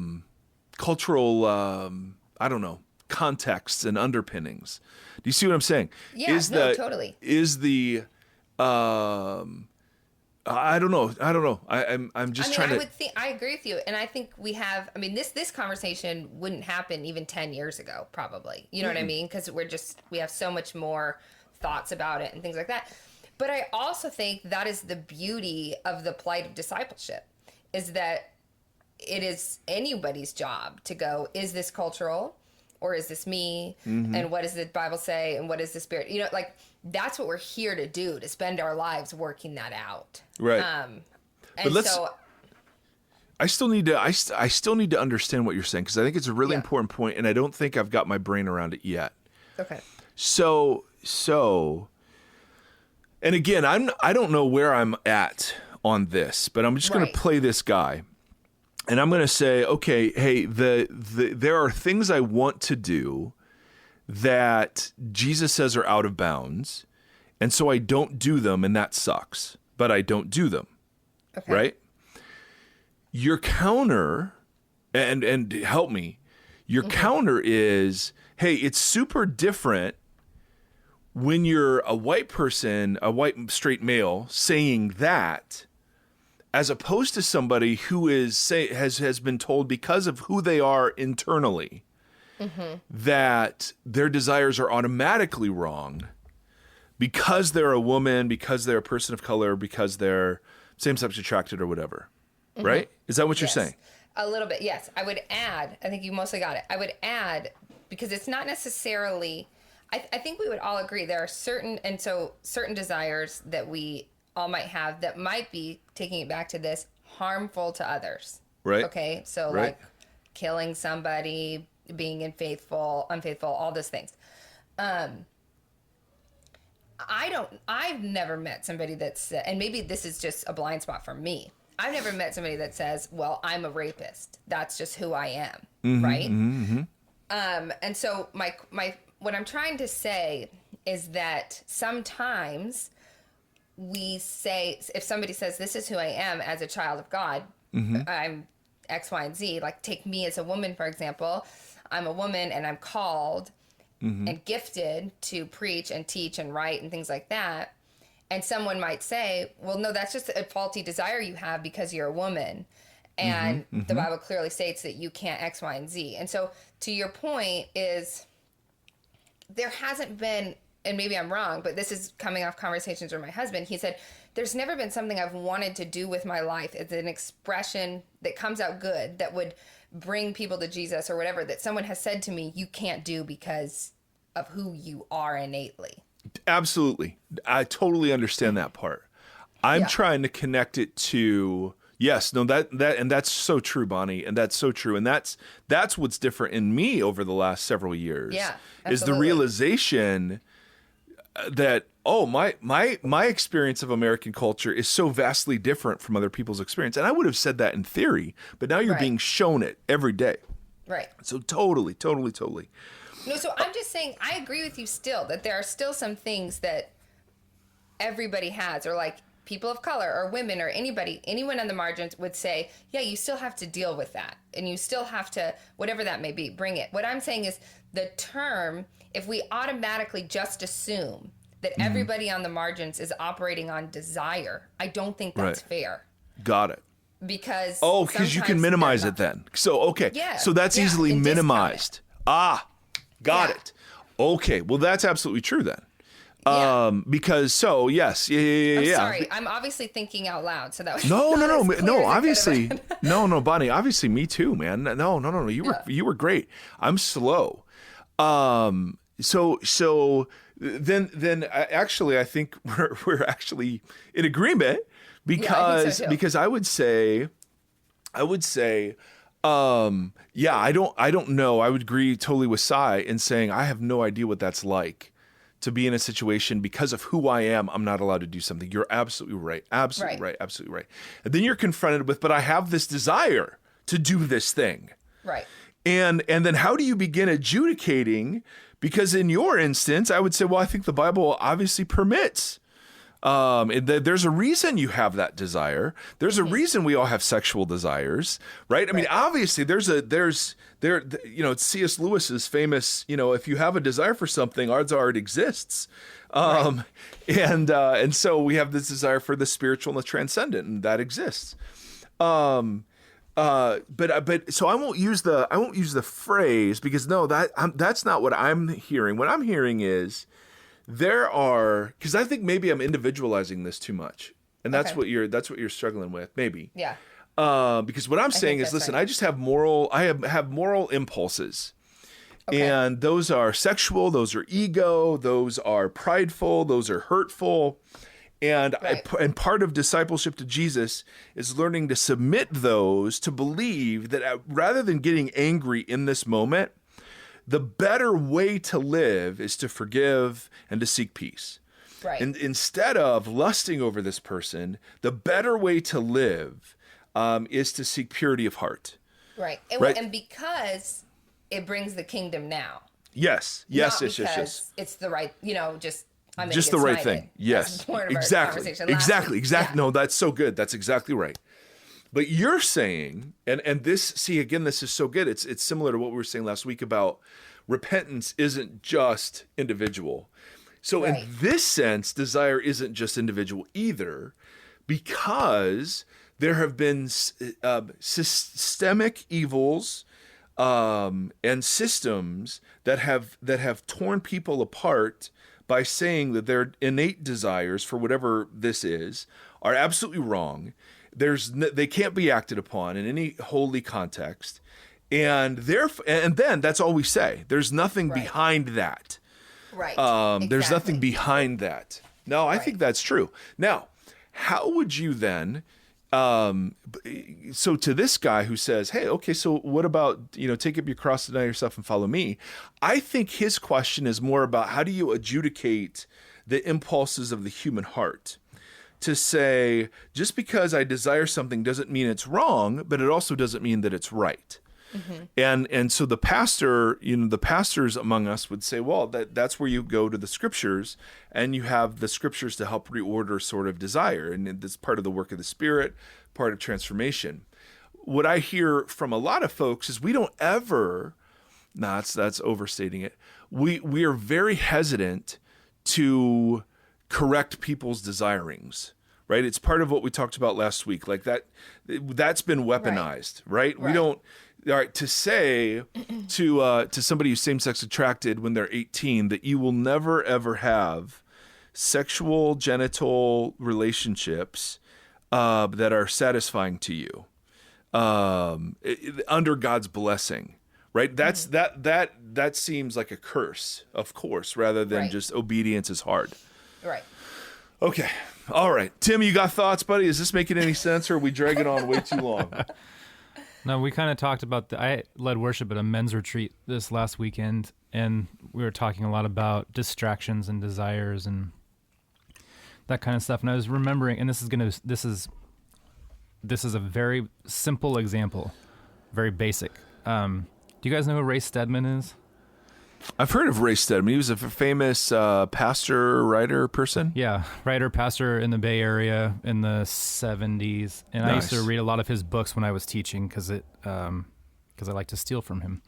don't know, contexts and underpinnings? Do you see what I'm saying? Yeah, totally. Is the, I don't know. I'm just trying to. I agree with you, and I think we have. I mean, this conversation wouldn't happen even 10 years ago, probably. You know what I mean? Because we have so much more thoughts about it and things like that. But I also think that is the beauty of the plight of discipleship, is that it is anybody's job to go, is this cultural or is this me? And what does the Bible say? And what is the Spirit? That's what we're here to do, to spend our lives working that out. Right. But I still need to understand what you're saying, because I think it's a really important point, and I don't think I've got my brain around it yet. Okay. So, and again, I don't know where I'm at on this, but I'm just going to play this guy, and I'm going to say, okay, hey, there are things I want to do that Jesus says are out of bounds, and so I don't do them, and that sucks, but I don't do them. Okay. Right? Your counter, and help me, your counter is, hey, it's super different when you're a white person, a white straight male, saying that, as opposed to somebody who has been told, because of who they are internally, that their desires are automatically wrong because they're a woman, because they're a person of color, because they're same-sex attracted or whatever. Right? Is that what you're saying? A little bit, yes. I would add, I think you mostly got it. I would add, because it's not necessarily, I think we would all agree there are certain desires that we all might have that might be, taking it back to this, harmful to others. Right. Okay, so Right. like killing somebody, being unfaithful, all those things. I've never met somebody that's, and maybe this is just a blind spot for me. I've never met somebody that says, well, I'm a rapist. That's just who I am. Right. And so what I'm trying to say is that sometimes we say, if somebody says, this is who I am as a child of God, I'm X, Y, and Z, like take me as a woman, for example, I'm a woman and I'm called and gifted to preach and teach and write and things like that. And someone might say, well, no, that's just a faulty desire you have because you're a woman. And the Bible clearly states that you can't X, Y, and Z. And so to your point is there hasn't been, and maybe I'm wrong, but this is coming off conversations with my husband. He said, there's never been something I've wanted to do with my life. It's an expression that comes out good, that would bring people to Jesus or whatever, that someone has said to me, you can't do because of who you are innately. Absolutely. I totally understand that part. I'm trying to connect it to, yes, no, and that's so true, Bonnie. And that's so true. And that's what's different in me over the last several years. Yeah, is the absolutely. realization that, oh, my experience of American culture is so vastly different from other people's experience. And I would have said that in theory, but now you're Right. being shown it every day. Right. So totally. No, so I'm just saying, I agree with you still, that there are still some things that everybody has, or like people of color or women or anyone on the margins would say, yeah, you still have to deal with that. And you still have to, whatever that may be, bring it. What I'm saying is the term, if we automatically just assume that everybody on the margins is operating on desire, I don't think that's Right. fair. Got it. Because Because you can sometimes minimize they're it then. So, okay. Yeah, So that's yeah, easily and discount it. minimized. Got Yeah. it. Okay. Well, that's absolutely true then. Yeah. Because yes. Yeah. I'm sorry. I'm obviously thinking out loud, so that was No. not as clear as it could have Obviously, been. no, Bonnie. Obviously, me too, man. No. You were great. I'm slow. So then actually, I think we're actually in agreement because too. because I would say, I don't know. I would agree totally with Sai in saying I have no idea what that's like to be in a situation because of who I am. I'm not allowed to do something. You're absolutely right. Absolutely right. Absolutely right. And then you're confronted with, but I have this desire to do this thing. Right. And then how do you begin adjudicating? Because in your instance, I would say, well, I think the Bible obviously permits. There's a reason you have that desire. There's a reason we all have sexual desires, right? I mean, obviously it's C.S. Lewis's famous, if you have a desire for something, odds are it exists. And so we have this desire for the spiritual and the transcendent, and that exists. But so I won't use the phrase because that's not what I'm hearing. What I'm hearing is because I think maybe I'm individualizing this too much, and that's what you're struggling with, maybe. Yeah. Because what I'm saying is, listen, right. I just have have moral impulses, and those are sexual, those are ego, those are prideful, those are hurtful. And and part of discipleship to Jesus is learning to submit those, to believe that rather than getting angry in this moment, the better way to live is to forgive and to seek peace. Right. And instead of lusting over this person, the better way to live is to seek purity of heart. Right. And because it brings the kingdom now. Yes. Not because it's the right, I'm Just the right thing. Yes. That's part of our Exactly. conversation last Exactly. week. Exactly. Yeah. No, that's so good. That's exactly right. But you're saying, and this, see, again, this is so good. It's similar to what we were saying last week about repentance isn't just individual. So in this sense, desire isn't just individual either, because there have been systemic evils and systems that have torn people apart by saying that their innate desires, for whatever this is, are absolutely wrong. they can't be acted upon in any holy context. And then that's all we say. There's nothing behind that. Right. There's nothing behind that. No, I think that's true. Now, how would you then, so to this guy who says, hey, okay, so what about, take up your cross, deny yourself and follow me? I think his question is more about how do you adjudicate the impulses of the human heart? To say, just because I desire something doesn't mean it's wrong, but it also doesn't mean that it's right. Mm-hmm. And so the pastors among us would say, well, that's where you go to the scriptures, and you have the scriptures to help reorder sort of desire. And that's part of the work of the Spirit, part of transformation. What I hear from a lot of folks is we don't ever, that's overstating it. We are very hesitant to correct people's desirings, right? It's part of what we talked about last week. Like that's been weaponized, right? We don't, all right, to say to somebody who's same-sex attracted when they're 18 that you will never ever have sexual genital relationships that are satisfying to you under God's blessing, right? That's that seems like a curse, of course, rather than just obedience is hard. Right. Okay. All right. Tim, you got thoughts, buddy? Is this making any sense, or are we dragging on way too long? No, we kind of talked about I led worship at a men's retreat this last weekend, and we were talking a lot about distractions and desires and that kind of stuff. And I was remembering, and this is a very simple example, very basic. Do you guys know who Ray Stedman is? I've heard of Ray Stedman. He was a famous pastor, writer, person. Yeah, writer, pastor in the Bay Area in the 70s. And I used to read a lot of his books when I was teaching because I like to steal from him.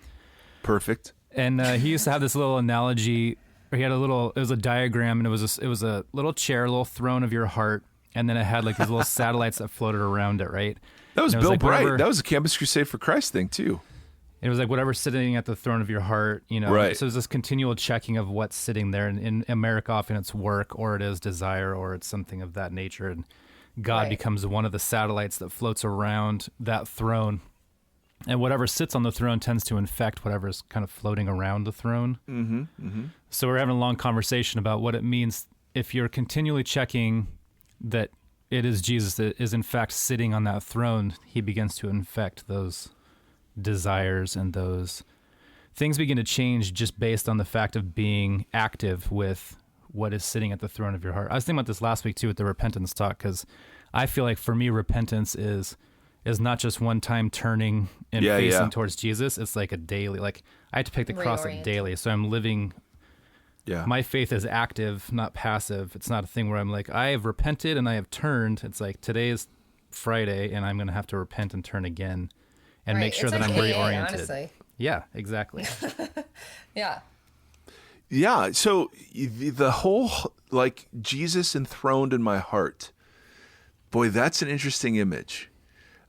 Perfect. And he used to have this little analogy. He had it was a diagram, and it was a little chair, a little throne of your heart, and then it had like these little satellites that floated around it, right? That was Bill Bright. That was a Campus Crusade for Christ thing, too. It was like whatever's sitting at the throne of your heart, Right. So there's this continual checking of what's sitting there. And in America, often it's work, or it is desire, or it's something of that nature. And God becomes one of the satellites that floats around that throne. And whatever sits on the throne tends to infect whatever's kind of floating around the throne. Mm-hmm, mm-hmm. So we're having a long conversation about what it means if you're continually checking that it is Jesus that is in fact sitting on that throne. He begins to infect those desires, and those things begin to change just based on the fact of being active with what is sitting at the throne of your heart. I was thinking about this last week too with the repentance talk, because I feel like for me repentance is not just one time turning and facing towards Jesus. It's like a daily, like I have to pick the cross up daily. So I'm living, my faith is active, not passive. It's not a thing where I'm like, I have repented and I have turned. It's like today is Friday and I'm going to have to repent and turn again. And make sure that I'm reoriented. Honestly. Yeah, exactly. Yeah. Yeah. So the whole, like, Jesus enthroned in my heart. Boy, that's an interesting image.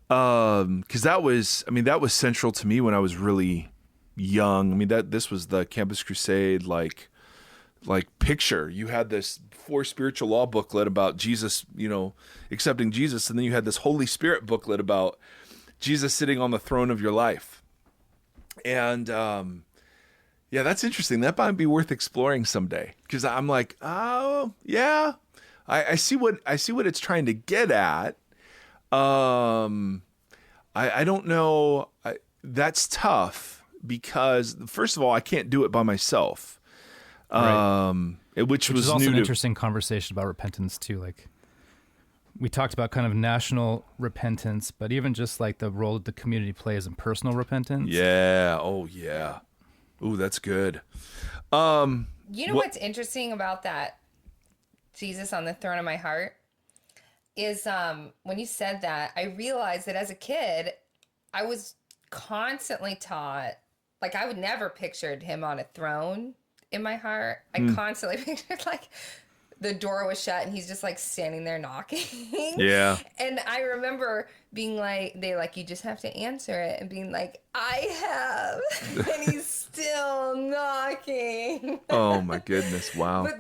Because that was central to me when I was really young. I mean, this was the Campus Crusade, like picture. You had this 4 spiritual law booklet about Jesus, accepting Jesus. And then you had this Holy Spirit booklet about Jesus sitting on the throne of your life. And that's interesting. That might be worth exploring someday, because I'm like, oh yeah, I see what it's trying to get at. I don't know. That's tough, because first of all, I can't do it by myself. Which was also an interesting conversation about repentance too. Like, we talked about kind of national repentance, but even just like the role that the community plays in personal repentance. Yeah. Oh, yeah. Ooh, that's good. What's interesting about that Jesus on the throne of my heart is when you said that, I realized that as a kid, I was constantly taught, like I would never pictured him on a throne in my heart. I constantly pictured like the door was shut and he's just like standing there knocking. Yeah. And I remember being like, you just have to answer it, and being like, I have. And he's still knocking. Oh my goodness. Wow. But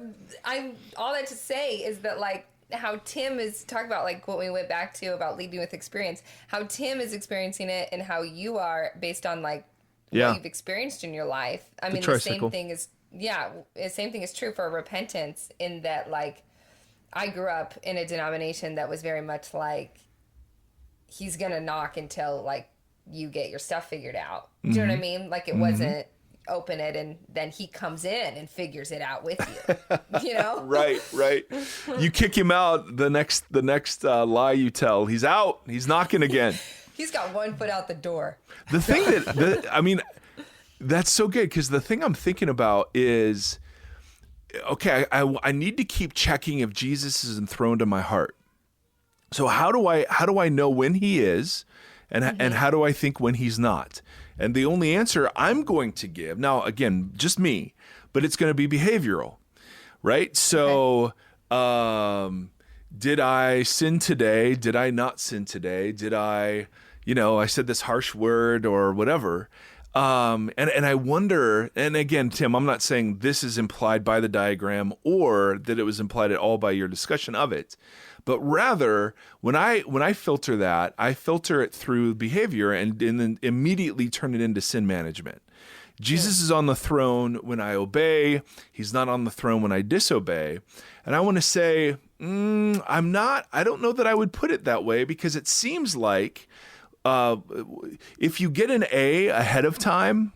all that to say is that like how Tim is talking about, like what we went back to about leading with experience, how Tim is experiencing it and how you are based on like what you've experienced in your life. I mean, the same thing is true for repentance, in that like I grew up in a denomination that was very much like, he's going to knock until like you get your stuff figured out. Do you know what I mean? Like it wasn't open it and then he comes in and figures it out with you, you know? Right. You kick him out, the next lie you tell, he's out, he's knocking again. He's got one foot out the door. The thing I mean, that's so good, because the thing I'm thinking about is, okay, I need to keep checking if Jesus is enthroned in my heart. So how do I know when he is, and how do I think when he's not? And the only answer I'm going to give, now again, just me, but it's going to be behavioral, right? So did I sin today? Did I not sin today? Did I said this harsh word or whatever? And I wonder, and again, Tim, I'm not saying this is implied by the diagram or that it was implied at all by your discussion of it, but rather when I filter that, I filter it through behavior and then immediately turn it into sin management. Jesus is on the throne when I obey. He's not on the throne when I disobey. And I want to say, I don't know that I would put it that way, because it seems like if you get an A ahead of time,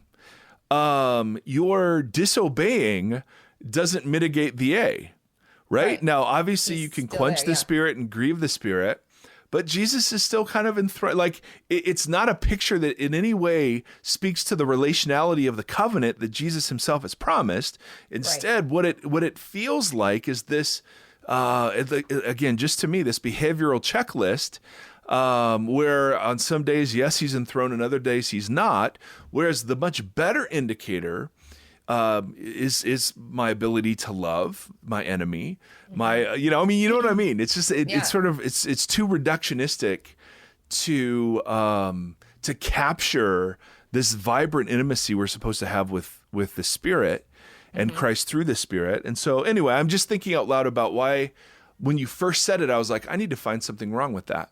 your disobeying doesn't mitigate the A, right? Now, obviously, you can quench the Spirit and grieve the Spirit, but Jesus is still kind of enthroned. Like, it's not a picture that in any way speaks to the relationality of the covenant that Jesus himself has promised. Instead, what it feels like is this, again, just to me, this behavioral checklist, where on some days, yes, he's enthroned, and other days he's not. Whereas the much better indicator is my ability to love my enemy. You know what I mean? It's just it's sort of it's too reductionistic to capture this vibrant intimacy we're supposed to have with the Spirit and Christ through the Spirit. And so anyway, I'm just thinking out loud about why when you first said it, I was like, I need to find something wrong with that.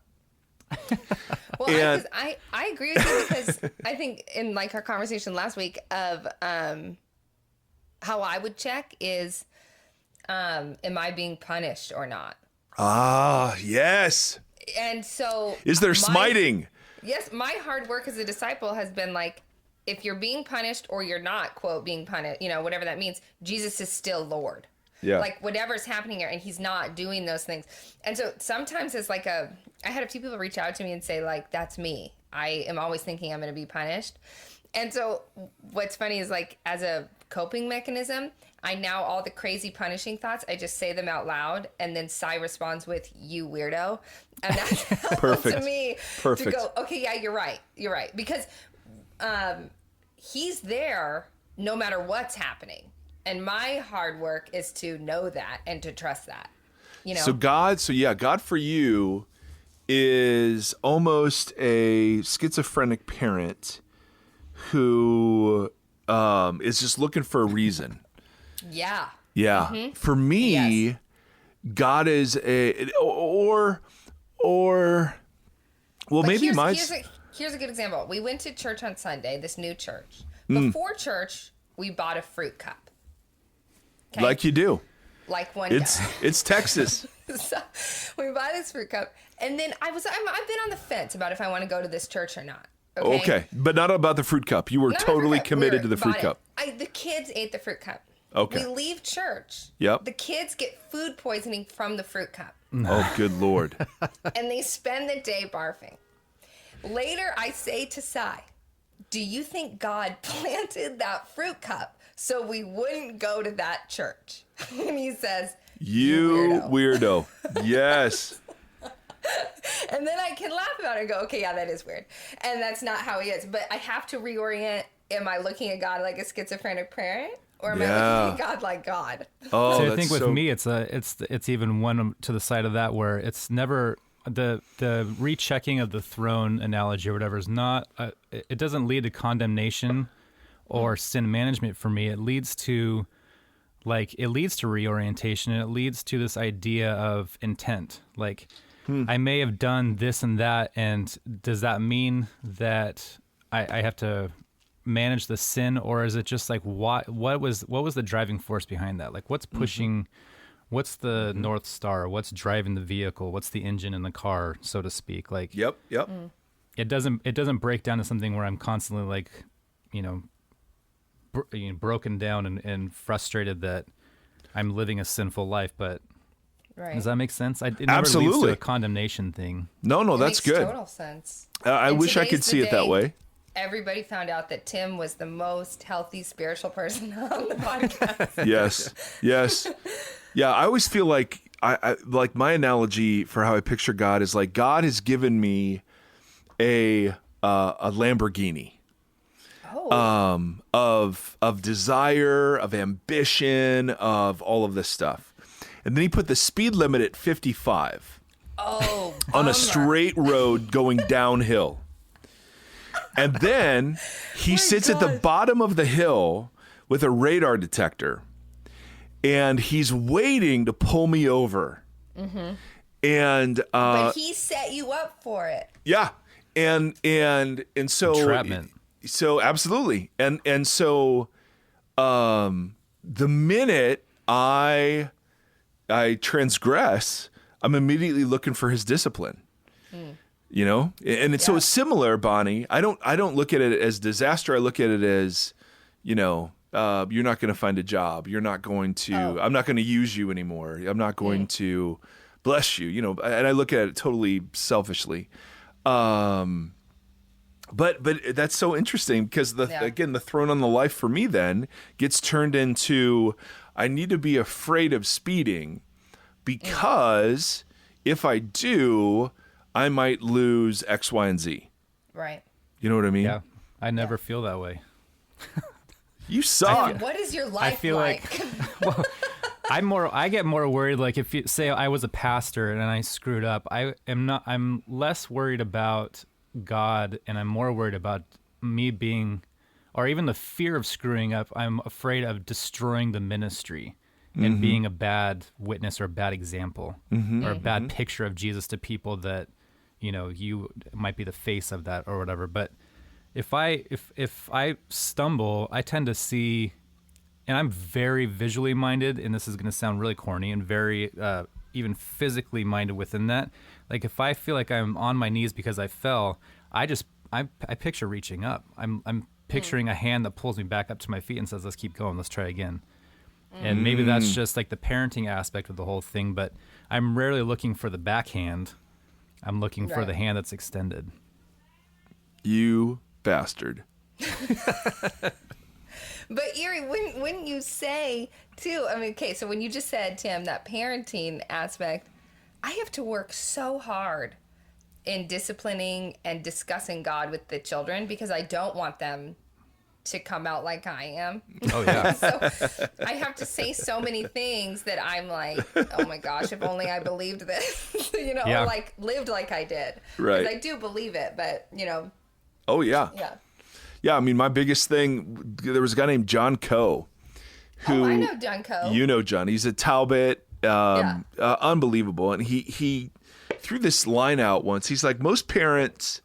Well, I agree with you, because I think in like our conversation last week of how I would check is, am I being punished or not? Ah, yes. And so is there smiting? Yes, my hard work as a disciple has been like, if you're being punished or you're not, quote, being punished, whatever that means, Jesus is still Lord. Yeah. Like whatever's happening here, and he's not doing those things. And so sometimes it's like I had a few people reach out to me and say, like, that's me. I am always thinking I'm going to be punished. And so what's funny is, like, as a coping mechanism, I now, all the crazy punishing thoughts, I just say them out loud, and then Sai responds with, you weirdo. And that's helpful to me to go, okay, yeah, you're right. Because he's there no matter what's happening. And my hard work is to know that and to trust that, So God for you is almost a schizophrenic parent who is just looking for a reason. Yeah. Yeah. Mm-hmm. For me, God is well, but maybe here's a good example. We went to church on Sunday, this new church. Before church, we bought a fruit cup. Okay. Like you do. Like one It's Texas. So we buy this fruit cup, and then I've been on the fence about if I want to go to this church or not. Okay, but not about the fruit cup. You were totally committed to the fruit cup. The kids ate the fruit cup. Okay. We leave church. Yep. The kids get food poisoning from the fruit cup. Oh, good Lord. And they spend the day barfing. Later, I say to Sai, do you think God planted that fruit cup so we wouldn't go to that church? And he says, you weirdo. Yes. And then I can laugh about it and go, okay, yeah, that is weird. And that's not how he is. But I have to reorient. Am I looking at God like a schizophrenic parent? Or am I looking at God like God? Oh, so I think with me, it's even one to the side of that where it's never the rechecking of the throne analogy or whatever is not. It doesn't lead to condemnation or sin management for me. It leads to like it leads to reorientation, and it leads to this idea of intent. Like I may have done this and that, and does that mean that I have to manage the sin, or is it just like what was the driving force behind that? Like what's pushing, what's the North Star, what's driving the vehicle, what's the engine in the car, so to speak? Like Yep. it doesn't break down to something where I'm constantly like, broken down and frustrated that I'm living a sinful life. But Right. does that make sense? It never leads Absolutely. to a condemnation thing. No, It that's makes good. total sense. I And wish I could today's the see it that day way. Everybody found out that Tim was the most healthy spiritual person on the podcast. Yes. Yeah, I always feel like I like my analogy for how I picture God is like God has given me a Lamborghini. Of desire, of ambition, of all of this stuff. And then he put the speed limit at 55 Oh, on bummer. a straight road going downhill. And then he sits at the bottom of the hill with a radar detector, and he's waiting to pull me over. And But he set you up for it. yeah, and so Entrapment. So absolutely, and so the minute I transgress, I'm immediately looking for his discipline. You know, and so it's similar, Bonnie. I don't look at it as disaster. I look at it as, you're not going to find a job. You're not going to. I'm not going to use you anymore. I'm not going to bless you. And I look at it totally selfishly. But that's so interesting because again, the throne on the life for me then gets turned into I need to be afraid of speeding because if I do, I might lose X, Y, and Z. Right. You know what I mean? Yeah, I never feel that way. You suck. What is your life I feel like well, I get more worried. Like if you say I was a pastor and I screwed up, I'm less worried about God, and I'm more worried about me being, or even the fear of screwing up. I'm afraid of destroying the ministry and being a bad witness or a bad example or a bad picture of Jesus to people that, you might be the face of that or whatever. But if I stumble, I tend to see, and I'm very visually minded, and this is going to sound really corny, and very even physically minded within that. Like if I feel like I'm on my knees because I fell, I picture reaching up. I'm picturing a hand that pulls me back up to my feet and says, "Let's keep going. Let's try again." And maybe that's just like the parenting aspect of the whole thing, but I'm rarely looking for the backhand. I'm looking for the hand that's extended. You bastard. But Erre, wouldn't you say too? I mean, okay, so when you just said, Tim, that parenting aspect, I have to work so hard in disciplining and discussing God with the children because I don't want them to come out like I am. Oh yeah. So I have to say so many things that I'm like, oh my gosh, if only I believed this, Yeah. or like lived like I did. Right. Because I do believe it, but Oh yeah. yeah. Yeah, I mean, my biggest thing, there was a guy named John Coe. Who, I know John Coe. You know John. He's a Talbot. Unbelievable. And he threw this line out once. He's like, most parents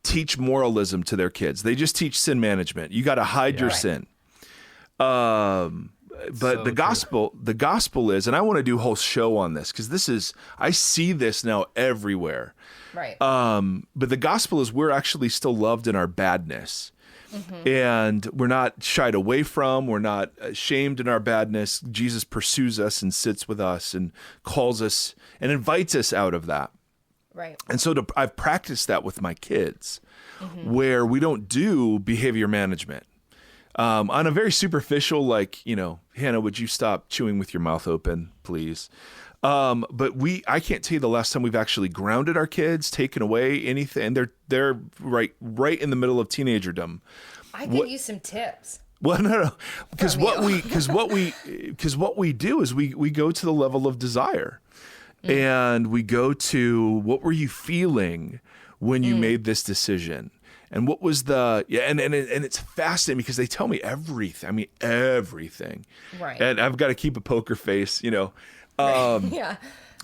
teach moralism to their kids. They just teach sin management. You got to hide your sin. But So the gospel is, and I want to do a whole show on this because I see this now everywhere. Right. But the gospel is we're actually still loved in our badness. And we're not shied away from, we're not ashamed in our badness. Jesus pursues us and sits with us and calls us and invites us out of that. Right. And so I've practiced that with my kids where we don't do behavior management. On a very superficial, like, Hannah, would you stop chewing with your mouth open, please? But I can't tell you the last time we've actually grounded our kids, taken away anything. They're right in the middle of teenagerdom. I could use some tips. Well, no, because what we do is we go to the level of desire, and we go to what were you feeling when you made this decision, And what was and it's fascinating because they tell me everything. I mean, everything. Right. And I've got to keep a poker face, Yeah.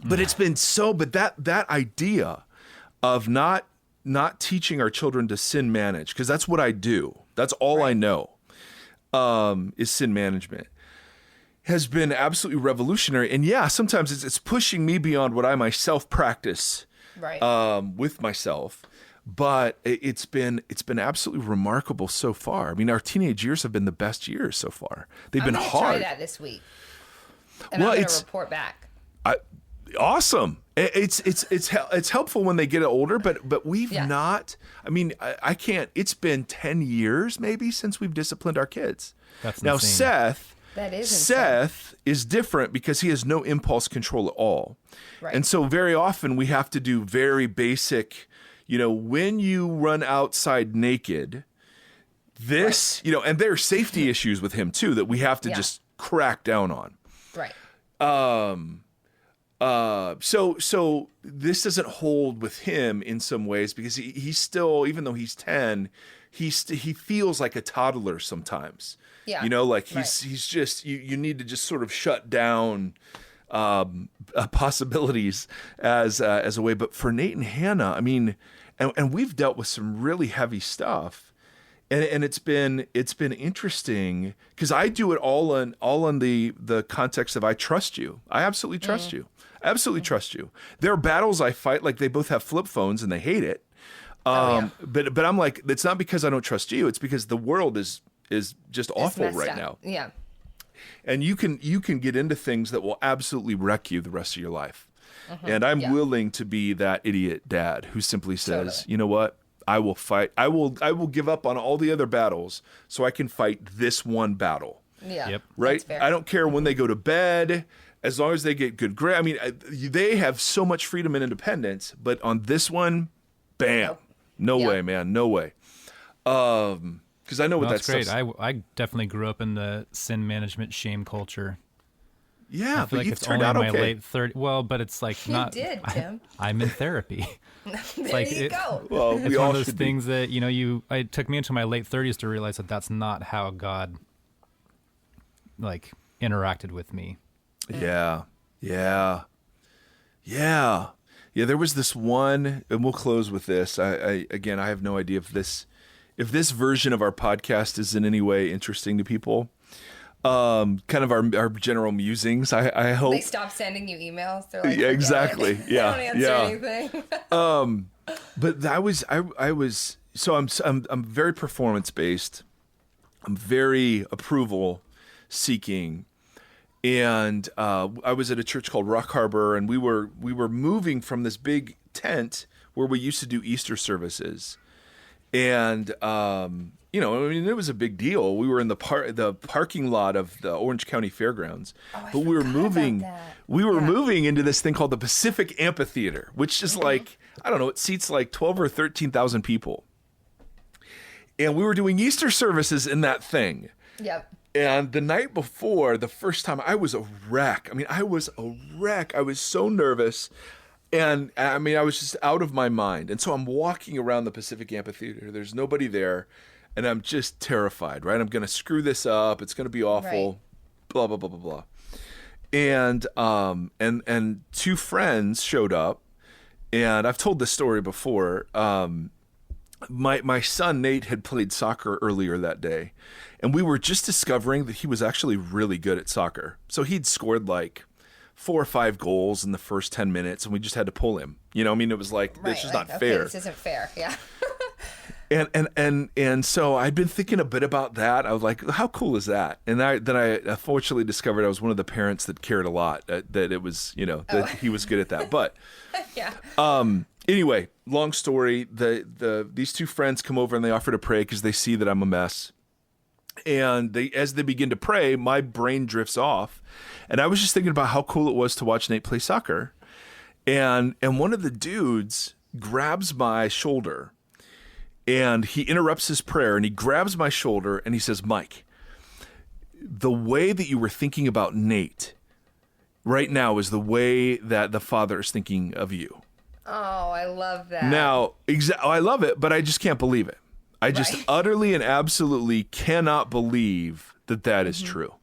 But it's been but that idea of not teaching our children to sin manage, because that's what I do. That's all I know, is sin management, has been absolutely revolutionary. And yeah, sometimes it's pushing me beyond what I myself practice, with myself. But it's been absolutely remarkable so far. I mean, our teenage years have been the best years so far. They've been hard. I'm going to try that this week. And I'm going to report back. Awesome. It's helpful when they get older, but we've not. I mean, I can't. It's been 10 years maybe since we've disciplined our kids. That's now insane. Seth is different because he has no impulse control at all, and so very often we have to do very basic. When you run outside naked, and there are safety issues with him too that we have to just crack down on. Right. So this doesn't hold with him in some ways because he's still, even though he's 10, he feels like a toddler sometimes. Yeah. He's just, you need to just sort of shut down possibilities as a way. But for Nate and Hannah, I mean, and we've dealt with some really heavy stuff. And it's been interesting because I do it all in the context of I trust you. I absolutely trust you. I absolutely trust you. There are battles I fight, like they both have flip phones and they hate it. But I'm like, it's not because I don't trust you. It's because the world is just awful right now. Yeah. And you can get into things that will absolutely wreck you the rest of your life. And I'm willing to be that idiot dad who simply says, you know what? I will fight. I will give up on all the other battles so I can fight this one battle. Yeah. Yep. Right? I don't care when they go to bed, as long as they get good grades. I mean, they have so much freedom and independence, but on this one, bam. No way, man. No way. Because I know what that's great. I definitely grew up in the sin management shame culture. Yeah, but like you've it's turned only out my okay. late 30s. Well, but it's like not. You did, Tim. I'm in therapy. There you go. Well, It's we one all of those should things that it took me into my late 30s to realize that that's not how God interacted with me. Yeah. There was this one, and we'll close with this. I have no idea if this version of our podcast is in any way interesting to people. Kind of our general musings. I hope They stop sending you emails. They're like, exactly. They don't answer anything. But I was so I'm very performance based. I'm very approval seeking. And I was at a church called Rock Harbor, and we were moving from this big tent where we used to do Easter services. And it was a big deal. We were in the parking lot of the Orange County Fairgrounds, but we were moving. We were moving into this thing called the Pacific Amphitheater, which is like, I don't know, it seats like 12 or 13,000 people. And we were doing Easter services in that thing. Yep. And the night before, the first time, I was a wreck. I mean, I was a wreck. I was so nervous. And I mean, I was just out of my mind. And so I'm walking around the Pacific Amphitheater. There's nobody there. And I'm just terrified, right? I'm going to screw this up. It's going to be awful. Right. Blah, blah, blah, blah, blah. And two friends showed up. And I've told this story before. My son, Nate, had played soccer earlier that day. And we were just discovering that he was actually really good at soccer. So he'd scored like 4 or 5 goals in the first 10 minutes, and we just had to pull him. I mean, it was like, this is not fair. This isn't fair. Yeah. And so I'd been thinking a bit about that. I was like, how cool is that? And then I unfortunately discovered I was one of the parents that cared a lot, that it was, that he was good at that. But yeah. Anyway, long story. These two friends come over and they offer to pray because they see that I'm a mess. And as they begin to pray, my brain drifts off. And I was just thinking about how cool it was to watch Nate play soccer. And one of the dudes grabs my shoulder and he interrupts his prayer and he grabs my shoulder and he says, Mike, the way that you were thinking about Nate right now is the way that the Father is thinking of you. Oh, I love that. Now, I love it, but I just can't believe it. I just utterly and absolutely cannot believe that is true.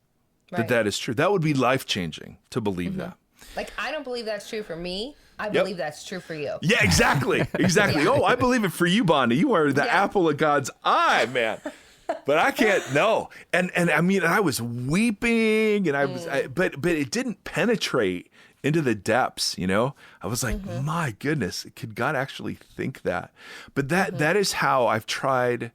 That is true. That would be life-changing to believe that. Like, I don't believe that's true for me. I believe that's true for you. Yeah, exactly. Exactly. Oh, I believe it for you, Bonnie. You are the apple of God's eye, man. But I can't, no. And I mean, I was weeping and but it didn't penetrate into the depths, you know? I was like, my goodness, could God actually think that? But that is how I've tried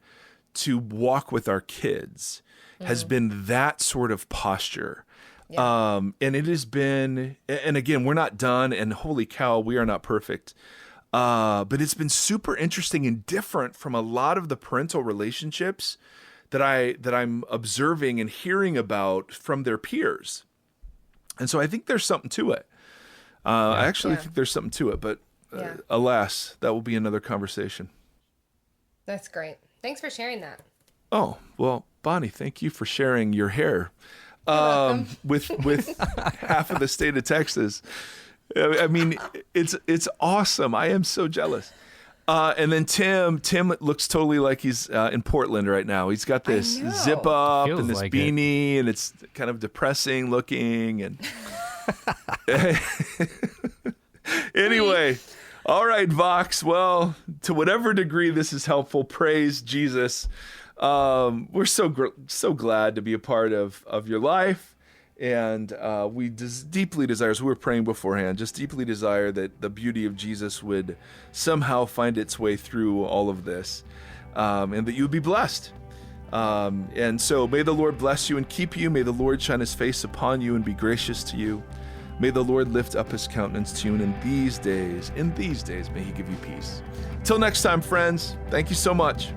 to walk with our kids, has been that sort of posture. Yeah. And it has been, and again, we're not done, and holy cow, we are not perfect. But it's been super interesting and different from a lot of the parental relationships that I'm observing and hearing about from their peers. And so I think there's something to it. I actually think there's something to it, but alas, that will be another conversation. That's great. Thanks for sharing that. Oh, well, Bonnie, thank you for sharing your hair with half of the state of Texas. I mean, it's awesome. I am so jealous. And then Tim looks totally like he's in Portland right now. He's got this zip up and this beanie, and it's kind of depressing looking. And anyway, all right, Vox. Well, to whatever degree this is helpful, praise Jesus. We're so glad to be a part of your life. And we deeply desire, as we were praying beforehand, just deeply desire that the beauty of Jesus would somehow find its way through all of this, and that you would be blessed. And so may the Lord bless you and keep you. May the Lord shine his face upon you and be gracious to you. May the Lord lift up his countenance to you. And in these days, may he give you peace. Till next time, friends, thank you so much.